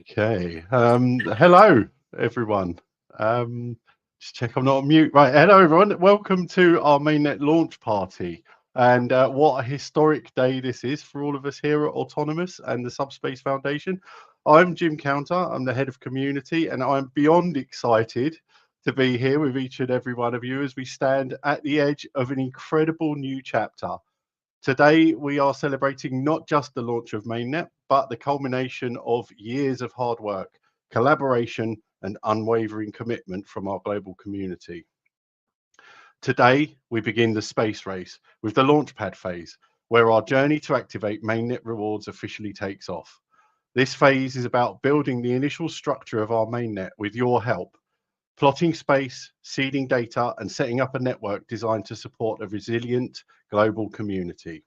Okay. Hello, everyone. Just check I'm not on mute. Right. Hello, everyone. Welcome to our mainnet launch party. And what a historic day this is for all of us here at Autonomys and the Subspace Foundation. I'm Jim Counter. I'm the head of community, and I'm beyond excited to be here with each and every one of you as we stand at the edge of an incredible new chapter. Today, we are celebrating not just the launch of Mainnet, but the culmination of years of hard work, collaboration, and unwavering commitment from our global community. Today, we begin the space race with the Launchpad phase, where our journey to activate Mainnet rewards officially takes off. This phase is about building the initial structure of our Mainnet with your help, plotting space, seeding data, and setting up a network designed to support a resilient global community.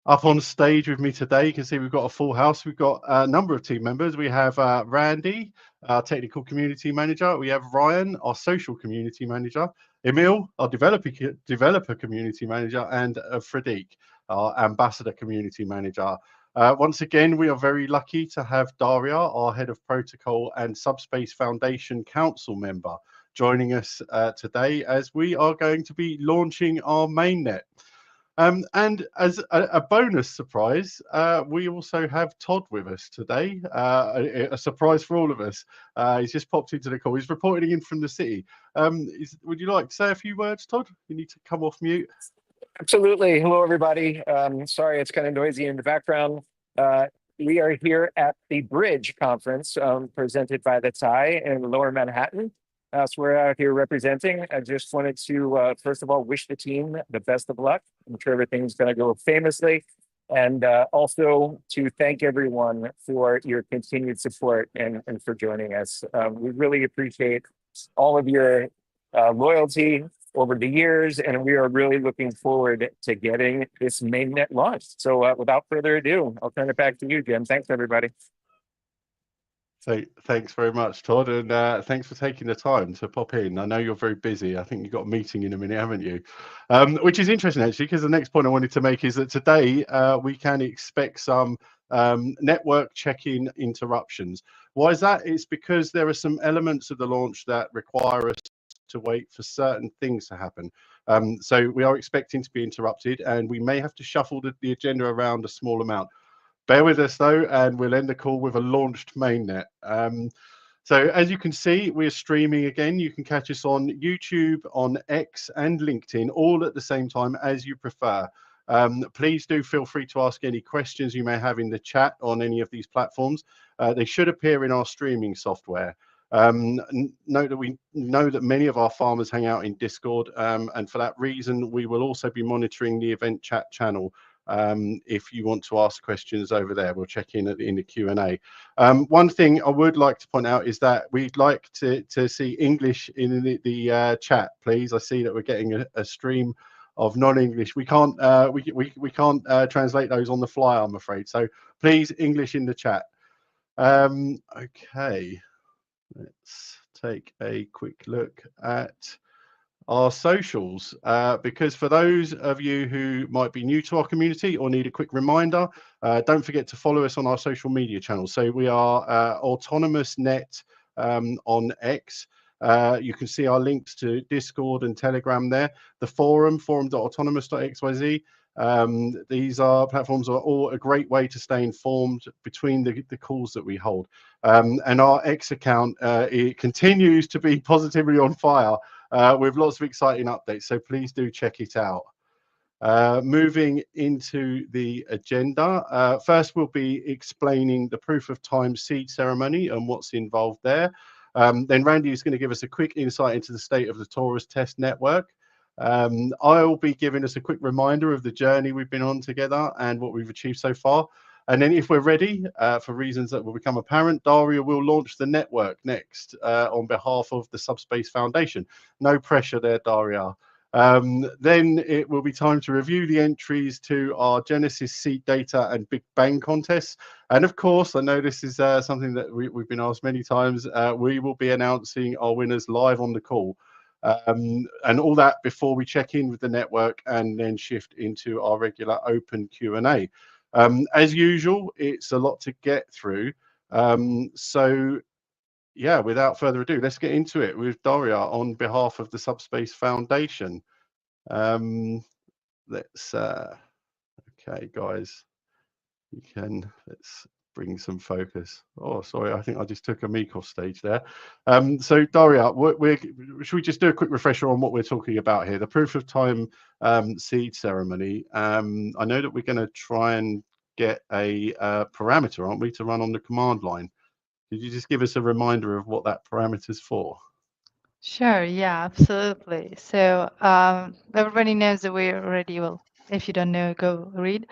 Up on stage with me today, you can see we've got a full house. We've got a number of team members. We have Randy, our technical community manager. We have Ryan, our social community manager. Emil, our developer community manager, and Fredik, our ambassador community manager. Once again, we are very lucky to have Daria, our head of protocol and Subspace Foundation council member, joining us today as we are going to be launching our mainnet. And as a bonus surprise, we also have Todd with us today, a surprise for all of us. He's just popped into the call. He's reporting in from the city. Would you like to say a few words, Todd? You need to come off mute. Absolutely. Hello, everybody. Sorry, it's kind of noisy in the background. We are here at the Bridge Conference presented by the TIE in Lower Manhattan. So we're out here representing. I just wanted to, first of all, wish the team the best of luck. I'm sure everything's going to go famously. And also to thank everyone for your continued support and for joining us. We really appreciate all of your loyalty over the years, and we are really looking forward to getting this mainnet launched. So without further ado, I'll turn it back to you, Jim. Thanks, everybody. So thanks very much, Todd, and thanks for taking the time to pop in. I know you're very busy. I think you've got a meeting in a minute, haven't you? Which is interesting, actually, because the next point I wanted to make is that today we can expect some network check-in interruptions. Why is that? It's because there are some elements of the launch that require us to wait for certain things to happen. So we are expecting to be interrupted, and we may have to shuffle the agenda around a small amount. Bear with us though, and we'll end the call with a launched mainnet. So as you can see, we're streaming again. You can catch us on YouTube, on X and LinkedIn, all at the same time as you prefer. Please do feel free to ask any questions you may have in the chat on any of these platforms. They should appear in our streaming software. Note that we know that many of our farmers hang out in Discord, and for that reason, we will also be monitoring the event chat channel. If you want to ask questions over there, we'll check in the Q&A. One thing I would like to point out is that we'd like to see English in the chat, please. I see that we're getting a stream of non-English. We can't translate those on the fly, I'm afraid. So please, English in the chat. Okay, let's take a quick look at our socials, because for those of you who might be new to our community or need a quick reminder, don't forget to follow us on our social media channels. So we are Autonomys Net on X. You can see our links to Discord and Telegram there. The forum.autonomous.xyz. These are platforms are all a great way to stay informed between the calls that we hold. And our X account, it continues to be positively on fire. With lots of exciting updates, so please do check it out. Moving into the agenda, first we'll be explaining the proof of time seed ceremony and what's involved there. Then Randy is going to give us a quick insight into the state of the Taurus test network. I'll be giving us a quick reminder of the journey we've been on together and what we've achieved so far. And then if we're ready, for reasons that will become apparent, Daria will launch the network next on behalf of the Subspace Foundation. No pressure there, Daria. Then it will be time to review the entries to our Genesis seed data and Big Bang contests. And of course, I know this is something that we've been asked many times. We will be announcing our winners live on the call. And all that before we check in with the network and then shift into our regular open Q&A. As usual, it's a lot to get through. So yeah, without further ado, let's get into it with Daria on behalf of the Subspace Foundation. Um, let's okay, guys, you can let's bring some focus. Oh, sorry, I think I just took a meek off stage there. So Daria, should we just do a quick refresher on what we're talking about here? The proof of time seed ceremony. I know that we're going to try and get a parameter, aren't we, to run on the command line? Could you just give us a reminder of what that parameter is for? Sure, yeah, absolutely. So everybody knows that we already will. If you don't know, go read.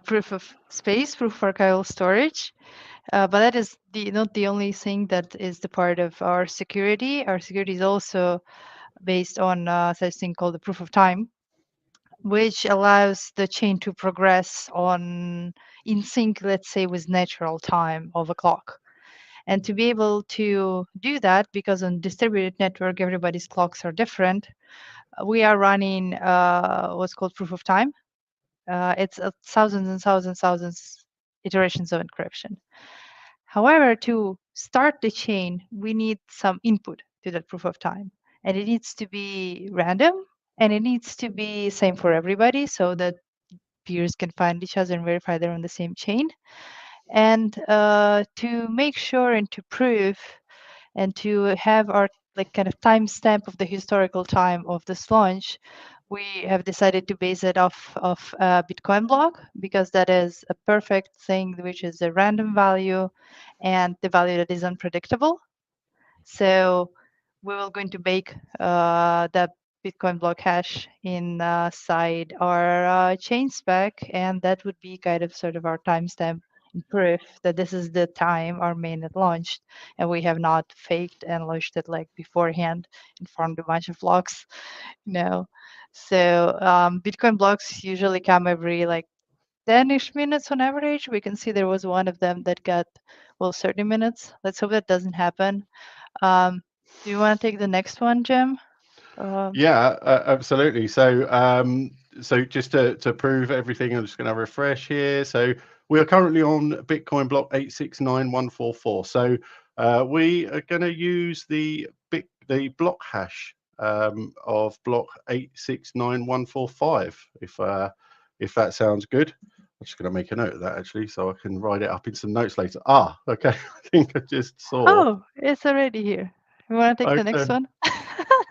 Proof of space, proof of archival storage. But that is not the only thing that is the part of our security. Our security is also based on such thing called the proof of time, which allows the chain to progress on in sync, let's say, with natural time of a clock. And to be able to do that, because on distributed network, everybody's clocks are different, we are running what's called proof of time. It's thousands and thousands iterations of encryption. However, to start the chain, we need some input to that proof of time. And it needs to be random, and it needs to be same for everybody so that peers can find each other and verify they're on the same chain. And to make sure and to prove and to have our like kind of timestamp of the historical time of this launch, we have decided to base it off of a Bitcoin block because that is a perfect thing, which is a random value and the value that is unpredictable. So we will going to bake the Bitcoin block hash inside our chain spec, and that would be kind of sort of our timestamp proof that this is the time our mainnet launched, and we have not faked and launched it like beforehand and formed a bunch of blocks. No. So Bitcoin blocks usually come every like 10-ish minutes on average. We can see there was one of them that got, well, 30 minutes. Let's hope that doesn't happen. Do you want to take the next one, Jim? Yeah, absolutely. So just to prove everything, I'm just going to refresh here. So we are currently on Bitcoin block 869144. So we are going to use the block hash of block 869145. If that sounds good. I'm just going to make a note of that actually, so I can write it up in some notes later. Ah, okay. I think I just saw. Oh, it's already here. You want to take the next Okay. one?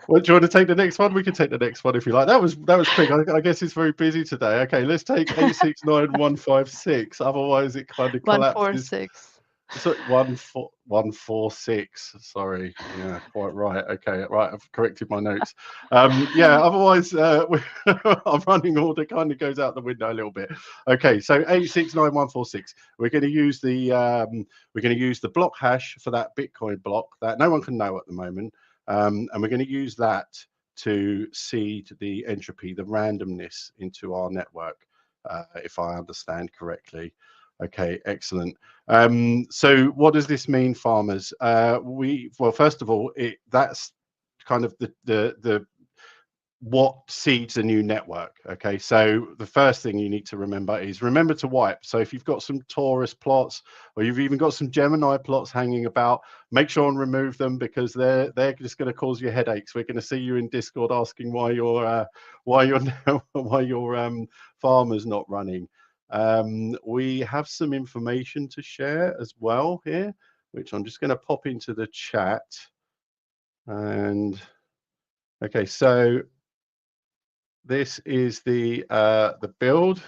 Well, do you want to take the next one? We can take the next one if you like. That was quick. I guess it's very busy today. Okay, let's take 869156. Otherwise, it kind of collapses. 146. So 14146. Sorry. Yeah, quite right. Okay, right. I've corrected my notes. Yeah. Otherwise, our running order kind of goes out the window a little bit. Okay. So 869146. We're going to use the block hash for that Bitcoin block that no one can know at the moment. And we're going to use that to seed the entropy, the randomness into our network, if I understand correctly. Okay, excellent. So what does this mean, farmers? Well, first of all, that's kind of the what seeds a new network. Okay, so the first thing you need to remember to wipe. So if you've got some Taurus plots or you've even got some Gemini plots hanging about, make sure and remove them because they're just going to cause you headaches. We're going to see you in Discord asking why your farmer's not running. We have some information to share as well here, which I'm just going to pop into the chat. And okay, so this is the build.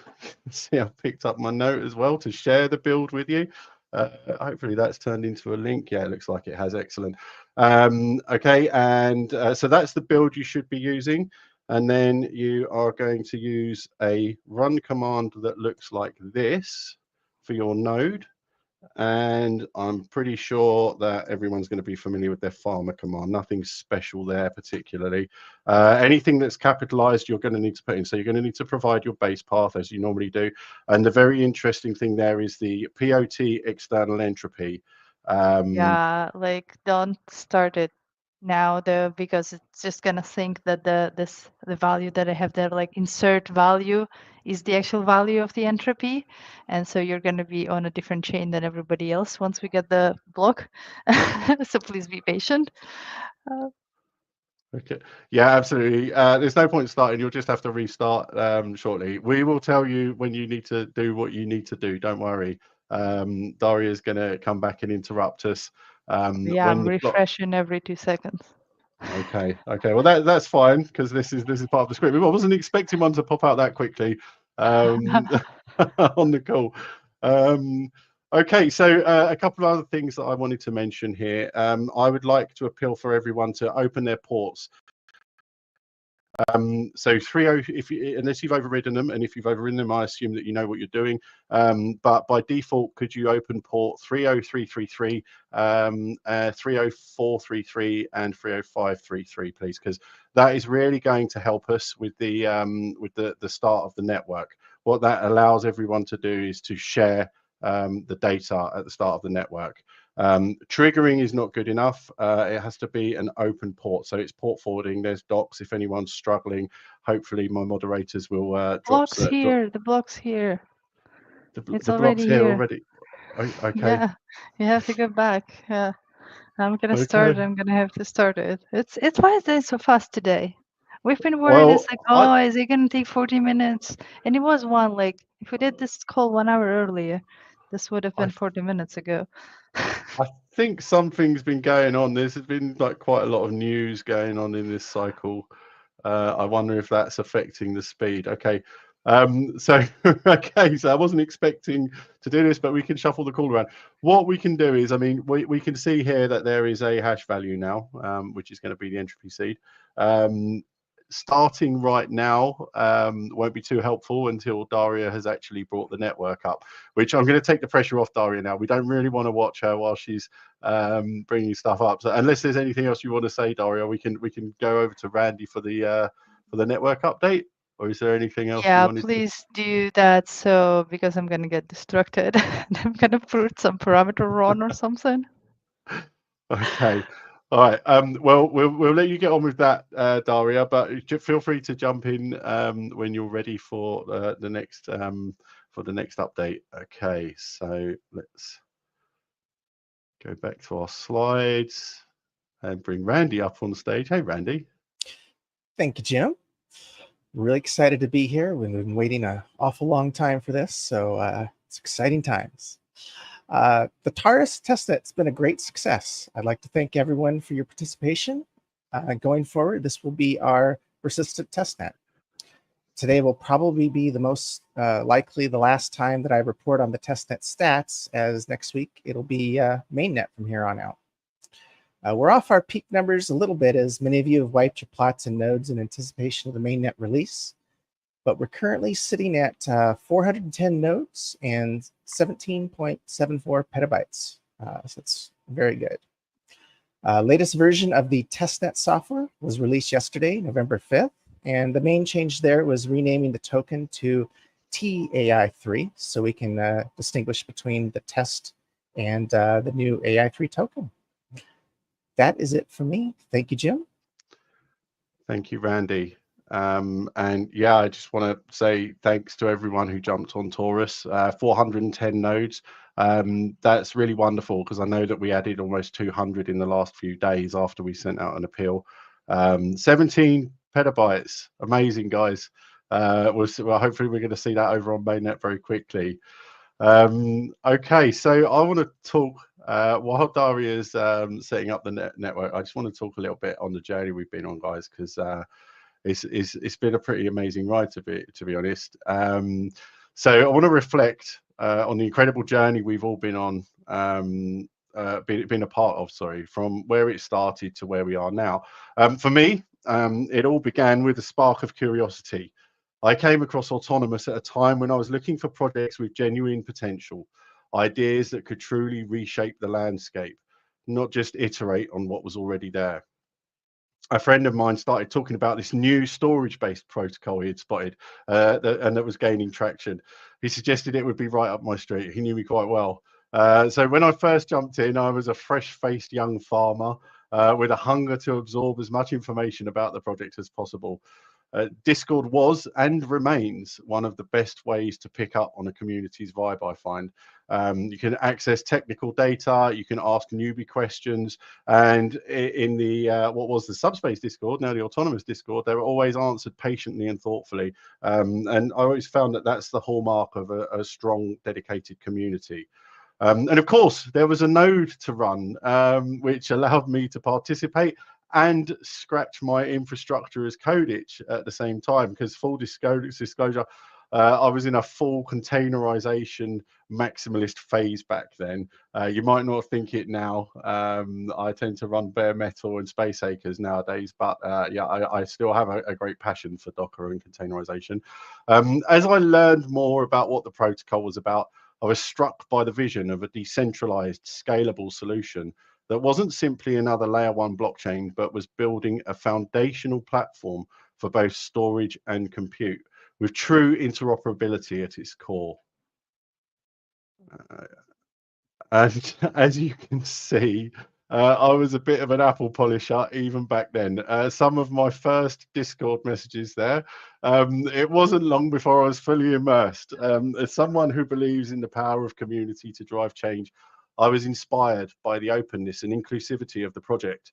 See, I picked up my note as well to share the build with you. Hopefully that's turned into a link. Yeah, it looks like it has. Excellent. Okay, and so that's the build you should be using. And then you are going to use a run command that looks like this for your node. And I'm pretty sure that everyone's going to be familiar with their farmer command. Nothing special there particularly. Anything that's capitalized, you're going to need to put in. So you're going to need to provide your base path as you normally do. And the very interesting thing there is the POT external entropy. Yeah, like don't start it now though, because it's just gonna think that the value that I have there, like insert value is the actual value of the entropy. And so you're going to be on a different chain than everybody else once we get the block. So please be patient. Okay. Yeah, absolutely. There's no point starting. You'll just have to restart shortly. We will tell you when you need to do what you need to do. Don't worry. Daria's going to come back and interrupt us. Yeah, When I'm the clock. refreshing every 2 seconds. Okay. Okay. Well, that's fine because this is part of the script. I wasn't expecting one to pop out that quickly on the call. Okay, so a couple of other things that I wanted to mention here. I would like to appeal for everyone to open their ports. So 30, unless you've overridden them, and if you've overridden them, I assume that you know what you're doing. But by default, could you open port 30333, 30433, and 30533, please? Because that is really going to help us with the start of the network. What that allows everyone to do is to share the data at the start of the network. Triggering is not good enough. It has to be an open port. So it's port forwarding. There's docs. If anyone's struggling, hopefully my moderators will drop The block's here. It's the blocks already here here. already. Okay. Yeah, you have to go back. Yeah, I'm gonna start. Okay. I'm gonna have to start it. It's why is it so fast today? We've been worried. It's Well, like, oh, is it gonna take 40 minutes? And it was one. Like, if we did this call 1 hour earlier, this would have I been 40 minutes ago. I think something's been going on. There's been like quite a lot of news going on in this cycle. I wonder if that's affecting the speed. Okay. So okay, so I wasn't expecting to do this, but we can shuffle the call around. What we can do is, I mean, we can see here that there is a hash value now, which is going to be the entropy seed. Starting right now won't be too helpful until Daria has actually brought the network up, which I'm going to take the pressure off Daria now. We don't really want to watch her while she's bringing stuff up. So unless there's anything else you want to say, Daria, we can go over to Randy for the network update. Or is there anything else you Yeah, wanted to? please do that. So because I'm gonna get distracted, I'm gonna put some parameter run or something. Okay. All right. Well, we'll let you get on with that, Daria. But feel free to jump in when you're ready for the next update. Okay. So let's go back to our slides and bring Randy up on stage. Hey, Randy. Thank you, Jim. Really excited to be here. We've been waiting an awful long time for this, so it's exciting times. The TARIS testnet's been a great success. I'd like to thank everyone for your participation. Going forward, this will be our persistent testnet. Today will probably be the most likely the last time that I report on the testnet stats, as next week it'll be mainnet from here on out. We're off our peak numbers a little bit, as many of you have wiped your plots and nodes in anticipation of the mainnet release. But we're currently sitting at 410 nodes and 17.74 petabytes. So it's very good. Latest version of the testnet software was released yesterday, November 5th. And the main change there was renaming the token to TAI3, so we can distinguish between the test and the new AI3 token. That is it for me. Thank you, Jim. Thank you, Randy. And yeah, I just want to say thanks to everyone who jumped on Taurus. 410 nodes. That's really wonderful because I know that we added almost 200 in the last few days after we sent out an appeal. 17 petabytes. Amazing, guys. Well, hopefully we're going to see that over on mainnet very quickly. Okay, so I want to talk while Daria's setting up the network. I just want to talk a little bit on the journey we've been on, guys, because it's been a pretty amazing ride to be honest. So I want to reflect on the incredible journey we've all been on, been a part of. Sorry, from where it started to where we are now. For me, it all began with a spark of curiosity. I came across Autonomys at a time when I was looking for projects with genuine potential, ideas that could truly reshape the landscape, not just iterate on what was already there. A friend of mine started talking about this new storage-based protocol he had spotted and that was gaining traction. He suggested it would be right up my street. He knew me quite well. So when I first jumped in, I was a fresh-faced young farmer with a hunger to absorb as much information about the project as possible. Discord was and remains one of the best ways to pick up on a community's vibe, I find. You can access technical data, you can ask newbie questions, and in the what was the Subspace Discord, now the Autonomys Discord, they were always answered patiently and thoughtfully. And I always found that that's the hallmark of a strong, dedicated community. And of course, there was a node to run, which allowed me to participate and scratch my infrastructure as code itch at the same time, because full disclosure, I was in a full containerization maximalist phase back then. You might not think it now. I tend to run bare metal and space acres nowadays, but yeah, I still have a great passion for Docker and containerization. As I learned more about what the protocol was about, I was struck by the vision of a decentralized, scalable solution that wasn't simply another layer 1 blockchain, but was building a foundational platform for both storage and compute, with true interoperability at its core. And as you can see, I was a bit of an apple polisher even back then. Some of my first Discord messages there, it wasn't long before I was fully immersed. As someone who believes in the power of community to drive change, I was inspired by the openness and inclusivity of the project.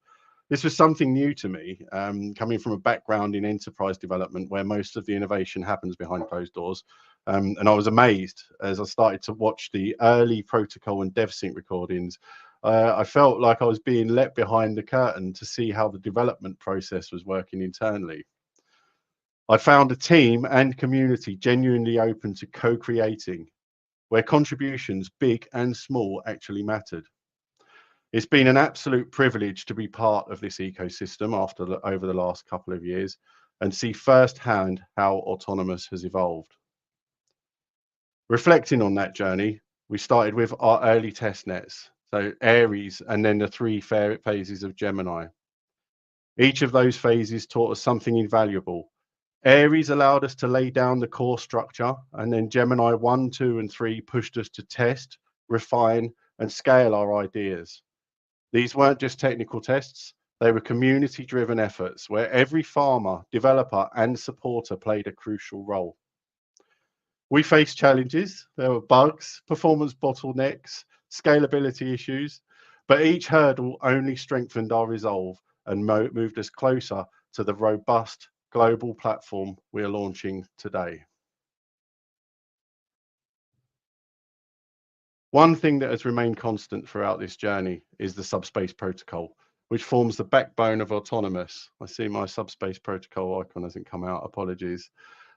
This was something new to me, coming from a background in enterprise development where most of the innovation happens behind closed doors. And I was amazed as I started to watch the early protocol and DevSync recordings. I felt like I was being let behind the curtain to see how the development process was working internally. I found a team and community genuinely open to co-creating, where contributions, big and small, actually mattered. It's been an absolute privilege to be part of this ecosystem over the last couple of years and see firsthand how Autonomys has evolved. Reflecting on that journey, we started with our early testnets, so Aries, and then the 3 phases of Gemini. Each of those phases taught us something invaluable. Aries allowed us to lay down the core structure, and then Gemini 1, 2, and 3 pushed us to test, refine, and scale our ideas. These weren't just technical tests, they were community-driven efforts where every farmer, developer, and supporter played a crucial role. We faced challenges. There were bugs, performance bottlenecks, scalability issues, but each hurdle only strengthened our resolve and moved us closer to the robust global platform we are launching today. One thing that has remained constant throughout this journey is the Subspace Protocol, which forms the backbone of Autonomys. I see my Subspace Protocol icon hasn't come out, apologies.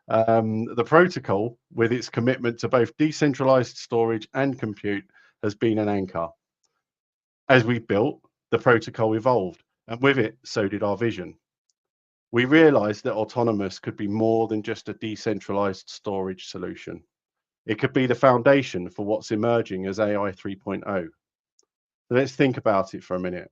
The protocol, with its commitment to both decentralized storage and compute, has been an anchor. As we built, the protocol evolved, and with it, so did our vision. We realized that Autonomys could be more than just a decentralized storage solution. It could be the foundation for what's emerging as AI 3.0. So let's think about it for a minute.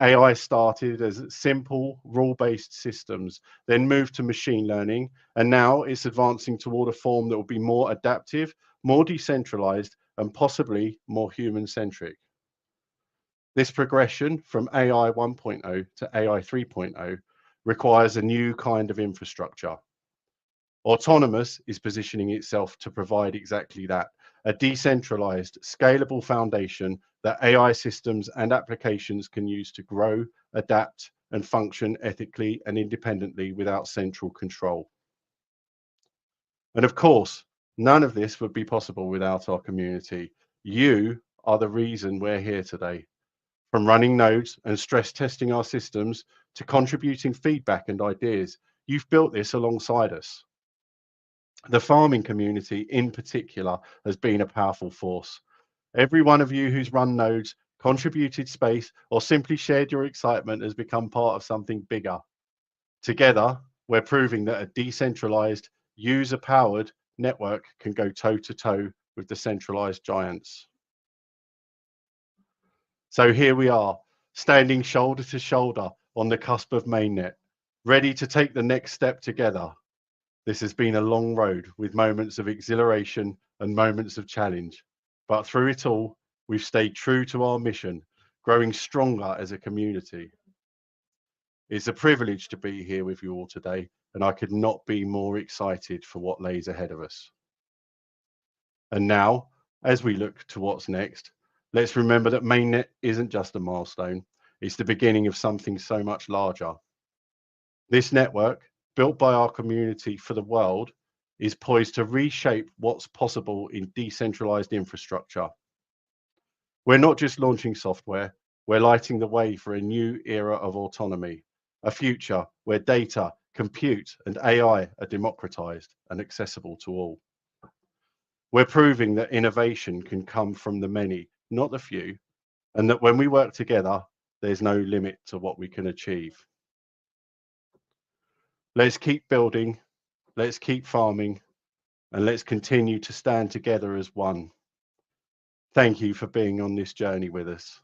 AI started as simple rule-based systems, then moved to machine learning, and now it's advancing toward a form that will be more adaptive, more decentralized, and possibly more human-centric. This progression from AI 1.0 to AI 3.0 requires a new kind of infrastructure. Autonomys is positioning itself to provide exactly that, a decentralized, scalable foundation that AI systems and applications can use to grow, adapt, and function ethically and independently without central control. And of course, none of this would be possible without our community. You are the reason we're here today. From running nodes and stress testing our systems to contributing feedback and ideas, you've built this alongside us. The farming community in particular has been a powerful force. Every one of you who's run nodes, contributed space, or simply shared your excitement has become part of something bigger. Together, we're proving that a decentralized, user-powered network can go toe-to-toe with the centralized giants. So here we are, standing shoulder to shoulder on the cusp of mainnet, ready to take the next step together. This has been a long road with moments of exhilaration and moments of challenge. But through it all, we've stayed true to our mission, growing stronger as a community. It's a privilege to be here with you all today, and I could not be more excited for what lays ahead of us. And now, as we look to what's next, let's remember that Mainnet isn't just a milestone, it's the beginning of something so much larger. This network, built by our community for the world, is poised to reshape what's possible in decentralized infrastructure. We're not just launching software, we're lighting the way for a new era of autonomy, a future where data, compute, and AI are democratized and accessible to all. We're proving that innovation can come from the many, not the few, and that when we work together, there's no limit to what we can achieve. Let's keep building, let's keep farming, and let's continue to stand together as one. Thank you for being on this journey with us.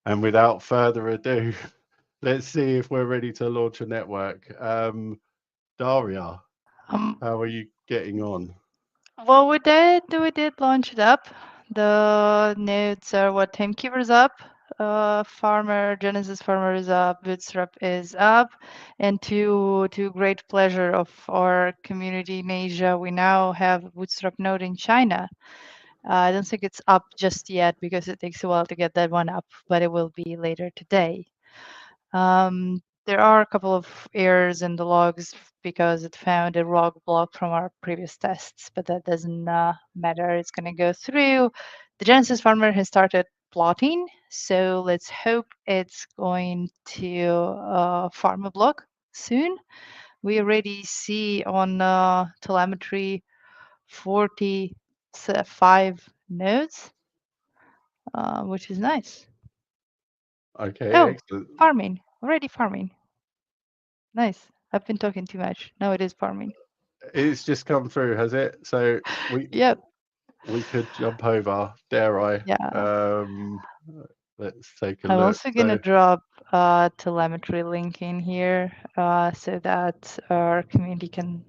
And without further ado, let's see if we're ready to launch a network. Daria, how are you getting on? Well, we did launch it up. The nodes are what timekeeper's up, farmer Genesis farmer is up, Bootstrap is up, and to great pleasure of our community in Asia, we now have a Bootstrap node in China. I don't think it's up just yet because it takes a while to get that one up, but it will be later today. There are a couple of errors in the logs because it found a log block from our previous tests, but that doesn't matter. It's going to go through. The Genesis farmer has started plotting, so let's hope it's going to farm a block soon. We already see on telemetry 45 nodes, which is nice. Okay, Oh, excellent. farming, already farming. Nice. I've been talking too much. Now it is farming. It's just come through, has it? So Yep. we could jump over, dare I? Yeah. Let's take a I'm look. also gonna So, drop telemetry link in here so that our community can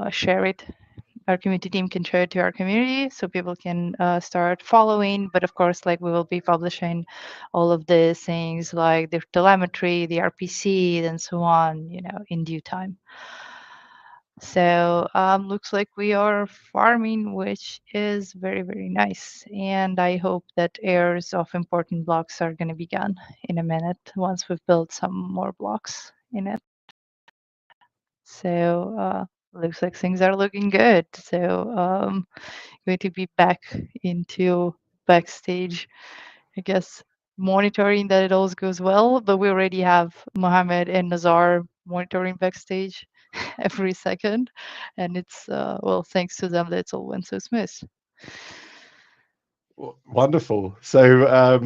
share it. Our community team can share it to our community so people can start following. But of course, like we will be publishing all of these things like the telemetry, the RPC, and so on, in due time. So looks like we are farming, which is very, very nice. And I hope that heirs of important blocks are going to be gone in a minute once we've built some more blocks in it. So looks like things are looking good. So going to be back into backstage, I guess, monitoring that it all goes well. But we already have Mohammed and Nazar monitoring backstage every second, and it's well, thanks to them that it's all went so smooth. wonderful. So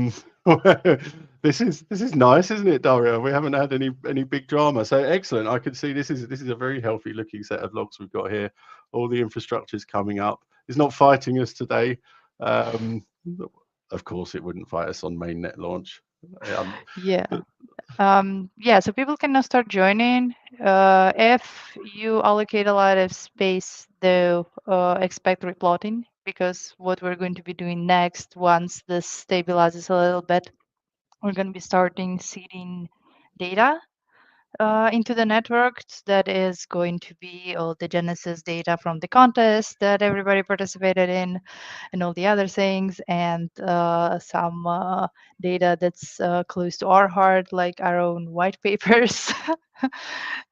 this is nice, isn't it, Daria? We haven't had any big drama. So excellent. I can see this is a very healthy looking set of logs we've got here. All the infrastructure's coming up. It's not fighting us today. Of course, it wouldn't fight us on mainnet launch. Yeah. Yeah, so people can now start joining. If you allocate a lot of space, though, expect replotting, because what we're going to be doing next, once this stabilizes a little bit, we're going to be starting seeding data into the network. That is going to be all the Genesis data from the contest that everybody participated in, and all the other things, and some data that's close to our heart, like our own white papers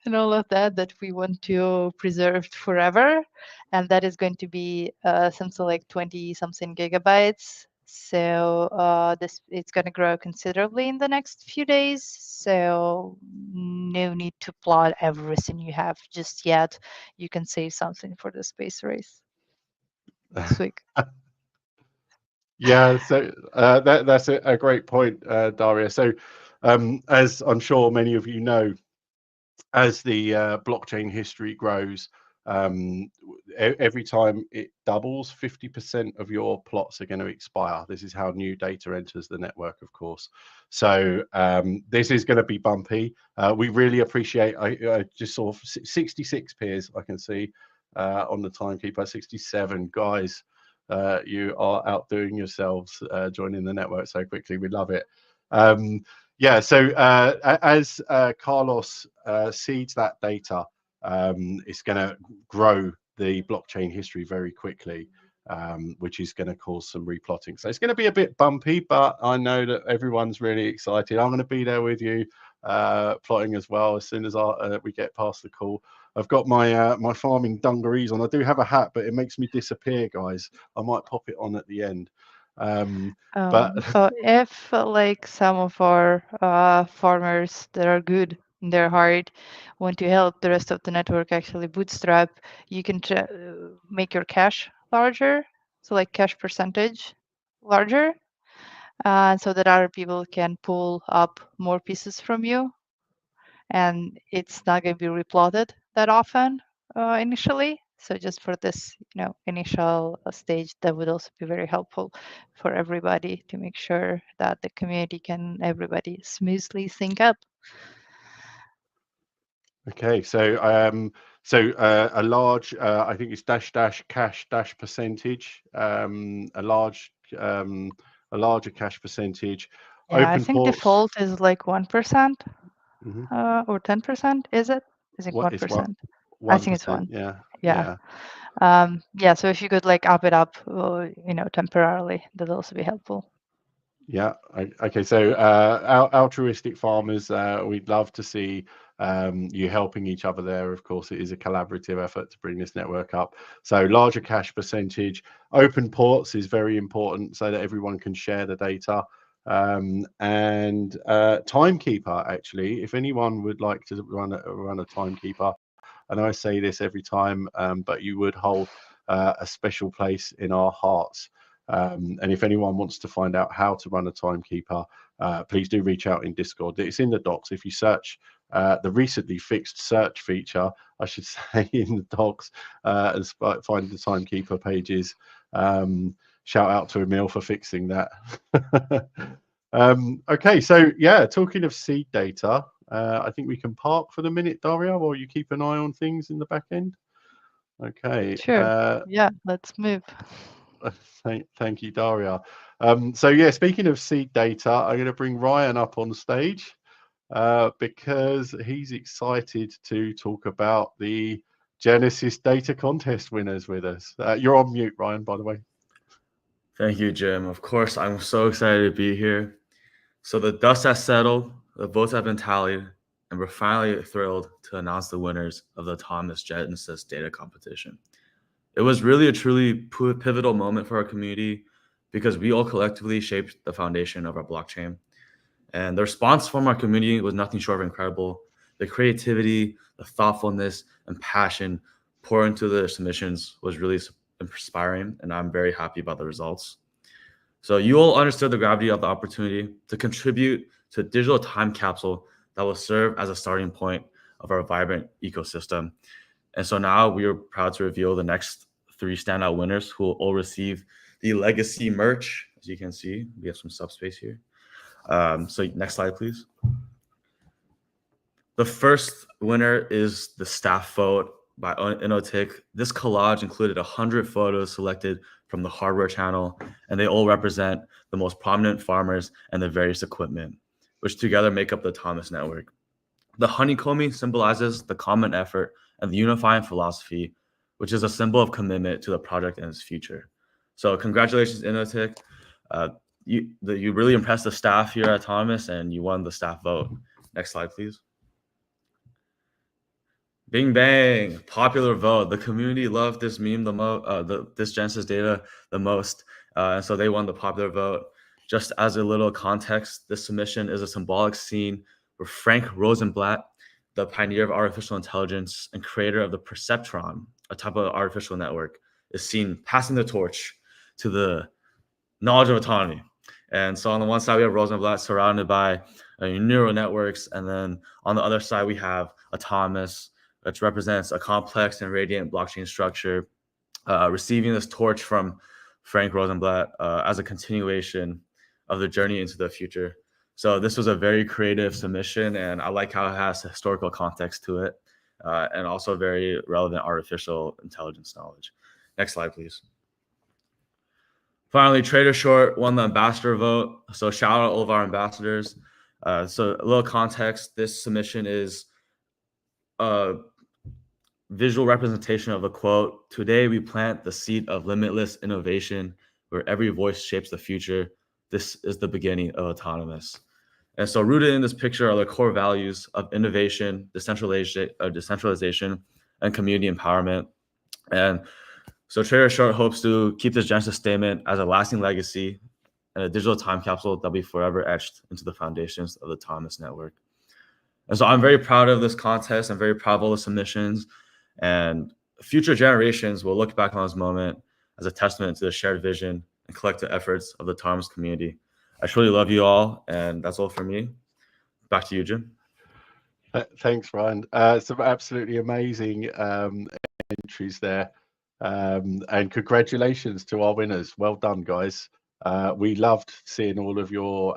and all of that we want to preserve forever. And that is going to be something like 20 something gigabytes. So it's going to grow considerably in the next few days. So no need to plot everything you have just yet. You can save something for the space race next week. Yeah, so that's a great point, Daria. So as I'm sure many of you know, as the blockchain history grows, every time it doubles, 50% of your plots are going to expire. This is how new data enters the network, of course. So this is going to be bumpy. We really appreciate, I just saw 66 peers I can see on the timekeeper, 67 guys. You are outdoing yourselves joining the network so quickly. We love it. Yeah, so as Carlos seeds that data, it's going to grow the blockchain history very quickly, which is going to cause some replotting. So it's going to be a bit bumpy, but I know that everyone's really excited. I'm going to be there with you, plotting as well as soon as we get past the call. I've got my my farming dungarees on. I do have a hat, but it makes me disappear, guys. I might pop it on at the end. But So if like some of our farmers that are good in their heart want to help the rest of the network actually bootstrap, you can make your cache larger, so like cache percentage larger, so that other people can pull up more pieces from you, and it's not going to be replotted that often initially. So just for this, initial stage, that would also be very helpful for everybody to make sure that the community can everybody smoothly sync up. okay, so a large, I think it's cache percentage, a larger cache percentage. Yeah, I Open think ports. default is like 1% Mhm. or 10%. Is it? I think What is 1%. I think it's 1%? Yeah, Yeah. yeah. Yeah. So if you could like up it up, temporarily, that'll also be helpful. Yeah. Okay. So, altruistic farmers, we'd love to see you helping each other there. Of course, it is a collaborative effort to bring this network up. So, larger cache percentage, open ports is very important so that everyone can share the data. And timekeeper, actually, if anyone would like to run a timekeeper, I know I say this every time, but you would hold a special place in our hearts. And if anyone wants to find out how to run a timekeeper, please do reach out in Discord. It's in the docs. If you search the recently fixed search feature, I should say, in the docs, and find the timekeeper pages. Shout out to Emil for fixing that. Okay, so yeah, talking of seed data, I think we can park for the minute, Daria, while you keep an eye on things in the back end. Okay. Sure. Yeah, let's move. Thank you, Daria. So yeah, speaking of seed data, I'm going to bring Ryan up on stage because he's excited to talk about the Genesis data contest winners with us. You're on mute, Ryan, by the way. Thank you, Jim. Of course, I'm so excited to be here. So the dust has settled, the votes have been tallied, and we're finally thrilled to announce the winners of the Autonomys Genesis data competition. It was really a truly pivotal moment for our community because we all collectively shaped the foundation of our blockchain. And the response from our community was nothing short of incredible. The creativity, the thoughtfulness, and passion poured into the submissions was really inspiring, and I'm very happy about the results. So you all understood the gravity of the opportunity to contribute to a digital time capsule that will serve as a starting point of our vibrant ecosystem. And so now we are proud to reveal the next 3 standout winners who will all receive the legacy merch. As you can see, we have some Subspace here. So next slide, please. The first winner is the staff vote by Inotic. This collage included 100 photos selected from the hardware channel, and they all represent the most prominent farmers and the various equipment, which together make up the Autonomys network. The honeycombing symbolizes the common effort and the unifying philosophy, which is a symbol of commitment to the project and its future. So congratulations, Inotic. You really impressed the staff here at Autonomys, and you won the staff vote. Next slide, please. Bing bang, popular vote. The community loved this meme the most, this Genesis data the most, and so they won the popular vote. Just as a little context, this submission is a symbolic scene where Frank Rosenblatt, the pioneer of artificial intelligence and creator of the perceptron, a type of artificial network, is seen passing the torch to the knowledge of autonomy. And so on the one side, we have Rosenblatt surrounded by neural networks, and then on the other side, we have Autonomys, which represents a complex and radiant blockchain structure, receiving this torch from Frank Rosenblatt as a continuation of the journey into the future. So this was a very creative submission, and I like how it has historical context to it, and also very relevant artificial intelligence knowledge. Next slide, please. Finally, Trader Short won the ambassador vote. So shout out all of our ambassadors. So a little context, this submission is a visual representation of a quote: "Today we plant the seed of limitless innovation where every voice shapes the future. This is the beginning of Autonomys." And so rooted in this picture are the core values of innovation, decentralization, and community empowerment. And so Trader Short hopes to keep this Genesis statement as a lasting legacy and a digital time capsule that'll be forever etched into the foundations of the Autonomys network. And so I'm very proud of this contest. I'm very proud of all the submissions, and future generations will look back on this moment as a testament to the shared vision and collective efforts of the Autonomys community. I truly love you all, and that's all for me. Back to you, Jim. Thanks, Ryan. Some absolutely amazing entries there, and congratulations to our winners. Well done, guys. We loved seeing all of your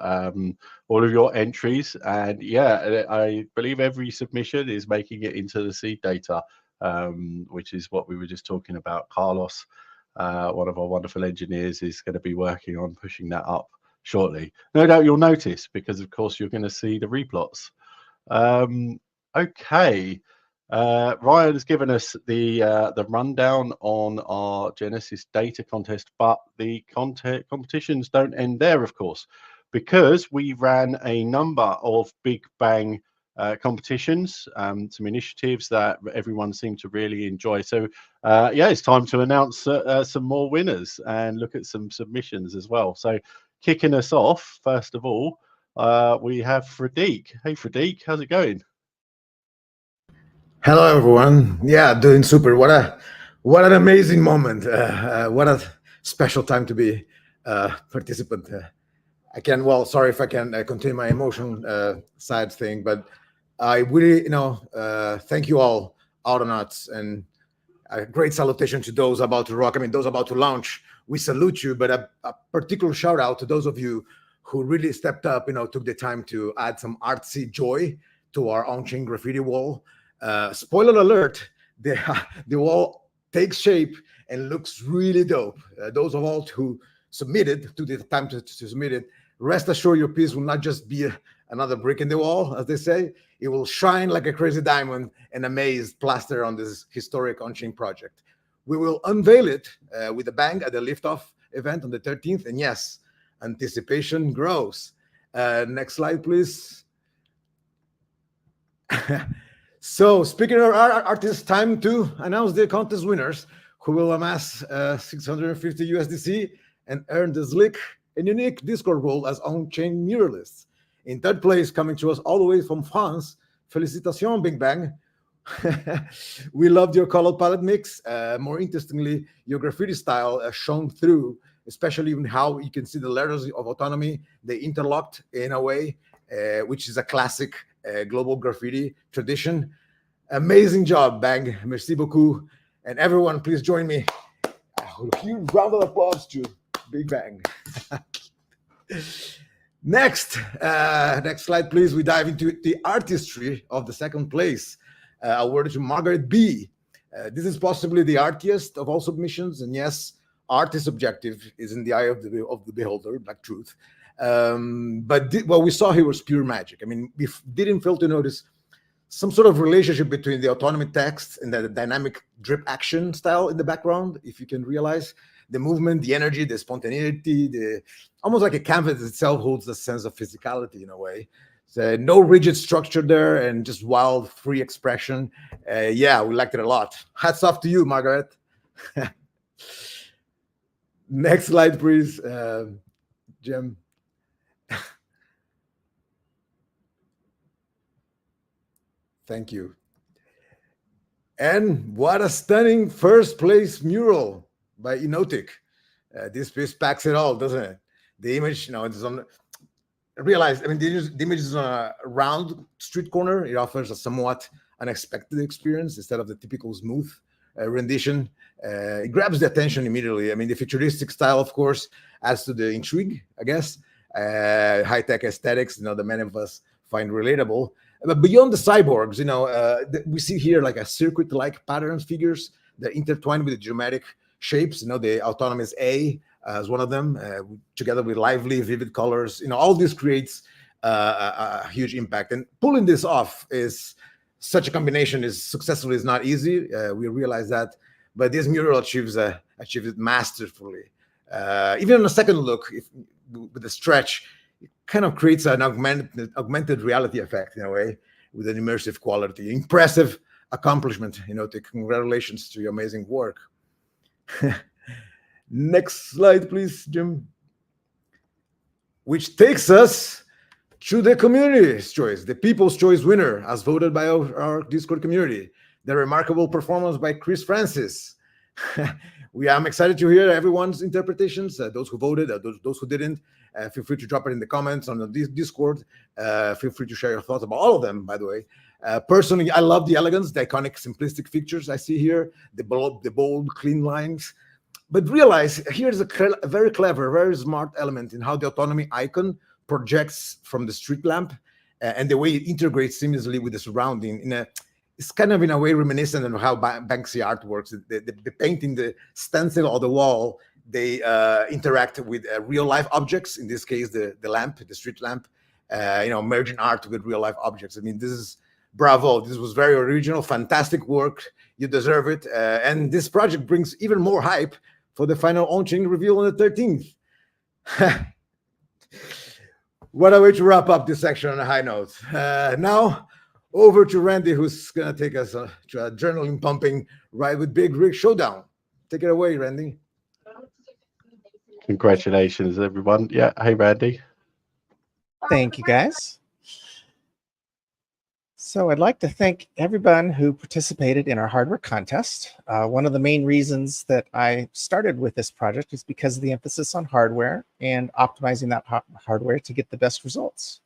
entries, and yeah, I believe every submission is making it into the seed data, which is what we were just talking about. Carlos, one of our wonderful engineers, is going to be working on pushing that up shortly. No doubt you'll notice, because of course you're going to see the replots. Okay, Ryan has given us the rundown on our Genesis data contest, but the competitions don't end there, of course, because we ran a number of Big Bang competitions, some initiatives that everyone seemed to really enjoy. So yeah, it's time to announce some more winners and look at some submissions as well. So kicking us off, first of all, we have Fredeek. Hey, Fredeek, how's it going? Hello, everyone. Yeah, doing super. What an amazing moment. What a special time to be a participant. Sorry if I can continue my emotion side thing, but I really, thank you all, Autonots, and a great salutation to those about to rock. I mean, those about to launch. We salute you, but a particular shout out to those of you who really stepped up, took the time to add some artsy joy to our on-chain graffiti wall. Spoiler alert, the wall takes shape and looks really dope. Those of all who submitted, took the time to submit it, rest assured your piece will not just be another brick in the wall, as they say. It will shine like a crazy diamond and amaze plaster on this historic on-chain project. We will unveil it with a bang at the liftoff event on the 13th. And yes, anticipation grows. Next slide, please. So speaking of our artists, time to announce the contest winners, who will amass 650 USDC and earn the slick and unique Discord role as on-chain muralists. In third place, coming to us all the way from France, Félicitations, Big Bang. We loved your color palette mix. More interestingly, your graffiti style shone through, especially in how you can see the letters of autonomy. They interlocked in a way, which is a classic global graffiti tradition. Amazing job, Bang. Merci beaucoup. And everyone, please join me. A huge round of applause to Big Bang. Next slide, please. We dive into the artistry of the second place, awarded to Margaret B. This is possibly the artiest of all submissions, and yes, art is subjective, is in the eye of the beholder, like truth. But what we saw here was pure magic. I mean, we didn't fail to notice some sort of relationship between the autonomy text and the dynamic drip action style in the background, if you can realize. The movement, the energy, the spontaneity, almost like a canvas itself holds a sense of physicality in a way. So no rigid structure there and just wild, free expression. Yeah, we liked it a lot. Hats off to you, Margaret. Next slide, please, Jim. Thank you. And what a stunning first place mural by Enotic. This piece packs it all, doesn't it? The image, it's on. I realized, the image is on a round street corner. It offers a somewhat unexpected experience instead of the typical smooth rendition. It grabs the attention immediately. I mean, the futuristic style, of course, adds to the intrigue, I guess. High-tech aesthetics, the many of us find relatable. But beyond the cyborgs, we see here like a circuit-like patterns figures that intertwine with the geometric shapes. The Autonomys A as one of them, together with lively, vivid colors. All this creates a huge impact. And pulling this off is such a combination is successfully is not easy. We realize that, but this mural achieves it masterfully. Even on a second look, with the stretch, it kind of creates an augmented reality effect in a way, with an immersive quality. Impressive accomplishment, congratulations to your amazing work. Next slide, please, Jim. Which takes us to the community's choice, the people's choice winner, as voted by our Discord community. The remarkable performance by Chris Francis. I'm excited to hear everyone's interpretations, those who voted, those who didn't. Feel free to drop it in the comments on the Discord. Feel free to share your thoughts about all of them, by the way. Personally, I love the elegance, the iconic simplistic features I see here, the bold, clean lines. But realize here's a very clever, very smart element in how the autonomy icon projects from the street lamp, and the way it integrates seamlessly with the surrounding. It's kind of in a way reminiscent of how Banksy art works. The painting, the stencil or the wall, they interact with real life objects. In this case, the lamp, the street lamp. Merging art with real life objects. I mean, this is bravo. This was very original, fantastic work. You deserve it. And this project brings even more hype for the final on-chain reveal on the 13th. What a way to wrap up this section on a high note. Now, over to Randy, who's going to take us to a adrenaline pumping ride with Big Rig Showdown. Take it away, Randy. Congratulations, everyone. Yeah, hey, Randy. Thank you, guys. So I'd like to thank everyone who participated in our hardware contest. One of the main reasons that I started with this project is because of the emphasis on hardware and optimizing that hardware to get the best results.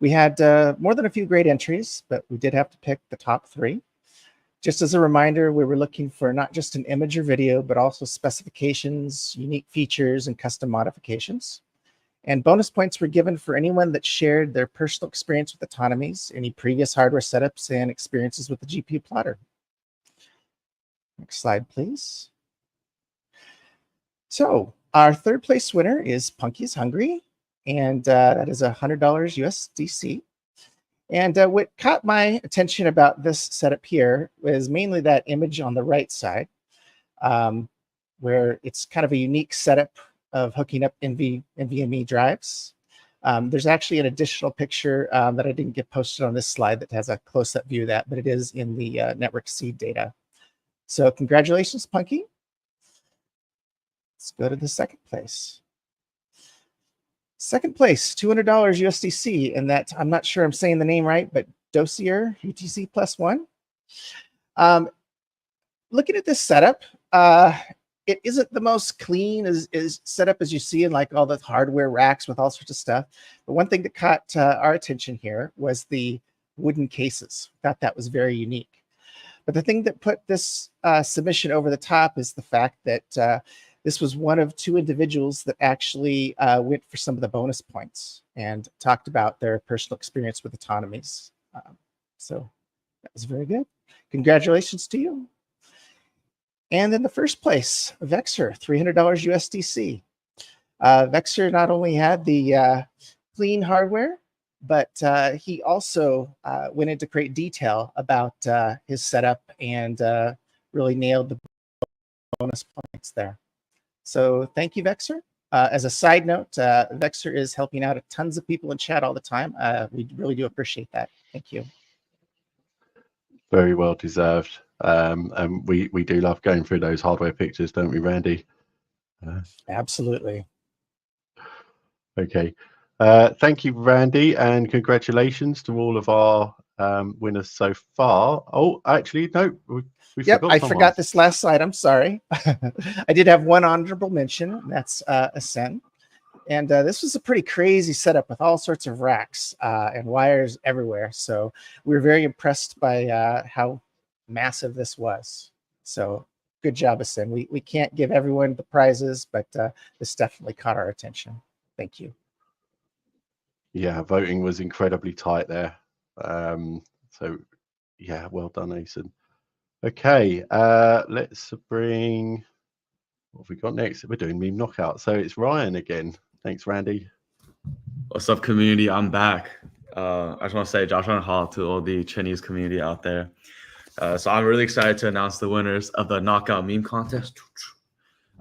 We had more than a few great entries, but we did have to pick the top 3. Just as a reminder, we were looking for not just an image or video, but also specifications, unique features, and custom modifications. And bonus points were given for anyone that shared their personal experience with Autonomys, any previous hardware setups, and experiences with the GPU plotter. Next slide, please. So our 3rd place winner is Punky's Hungry, and that is $100 USDC. And what caught my attention about this setup here was mainly that image on the right side, where it's kind of a unique setup of hooking up NVMe drives. There's actually an additional picture that I didn't get posted on this slide that has a close-up view of that, but it is in the network seed data. So congratulations, Punky. Let's go to the 2nd place. 2nd place, $200 USDC, and that, I'm not sure I'm saying the name right, but Dossier UTC +1. Looking at this setup, it isn't the most clean as setup as you see in like all the hardware racks with all sorts of stuff. But one thing that caught our attention here was the wooden cases. Thought that was very unique. But the thing that put this submission over the top is the fact that this was one of 2 individuals that actually went for some of the bonus points and talked about their personal experience with Autonomys. So that was very good. Congratulations to you. And in the 1st place, Vexer, $300 USDC. Vexer not only had the clean hardware, but he also went into great detail about his setup and really nailed the bonus points there. So thank you, Vexer. As a side note, Vexer is helping out tons of people in chat all the time. We really do appreciate that. Thank you. Very well deserved. And we do love going through those hardware pictures, don't we, Randy? Absolutely. Okay. Thank you, Randy, and congratulations to all of our winners so far. Oh, actually, no, we Yep, I someone. forgot this last slide. I'm sorry. I did have one honorable mention, and that's Ascend. And this was a pretty crazy setup with all sorts of racks and wires everywhere. So we were very impressed by how massive this was. So good job, Ascend. We can't give everyone the prizes, but this definitely caught our attention. Thank you. Yeah, voting was incredibly tight there. So yeah, well done, Asen. Okay, let's bring, what have we got next? We're doing meme knockout. So it's Ryan again. Thanks, Randy. What's up, community? I'm back. I just want to say Joshua and Hall to all the Chinese community out there. So I'm really excited to announce the winners of the Knockout Meme Contest.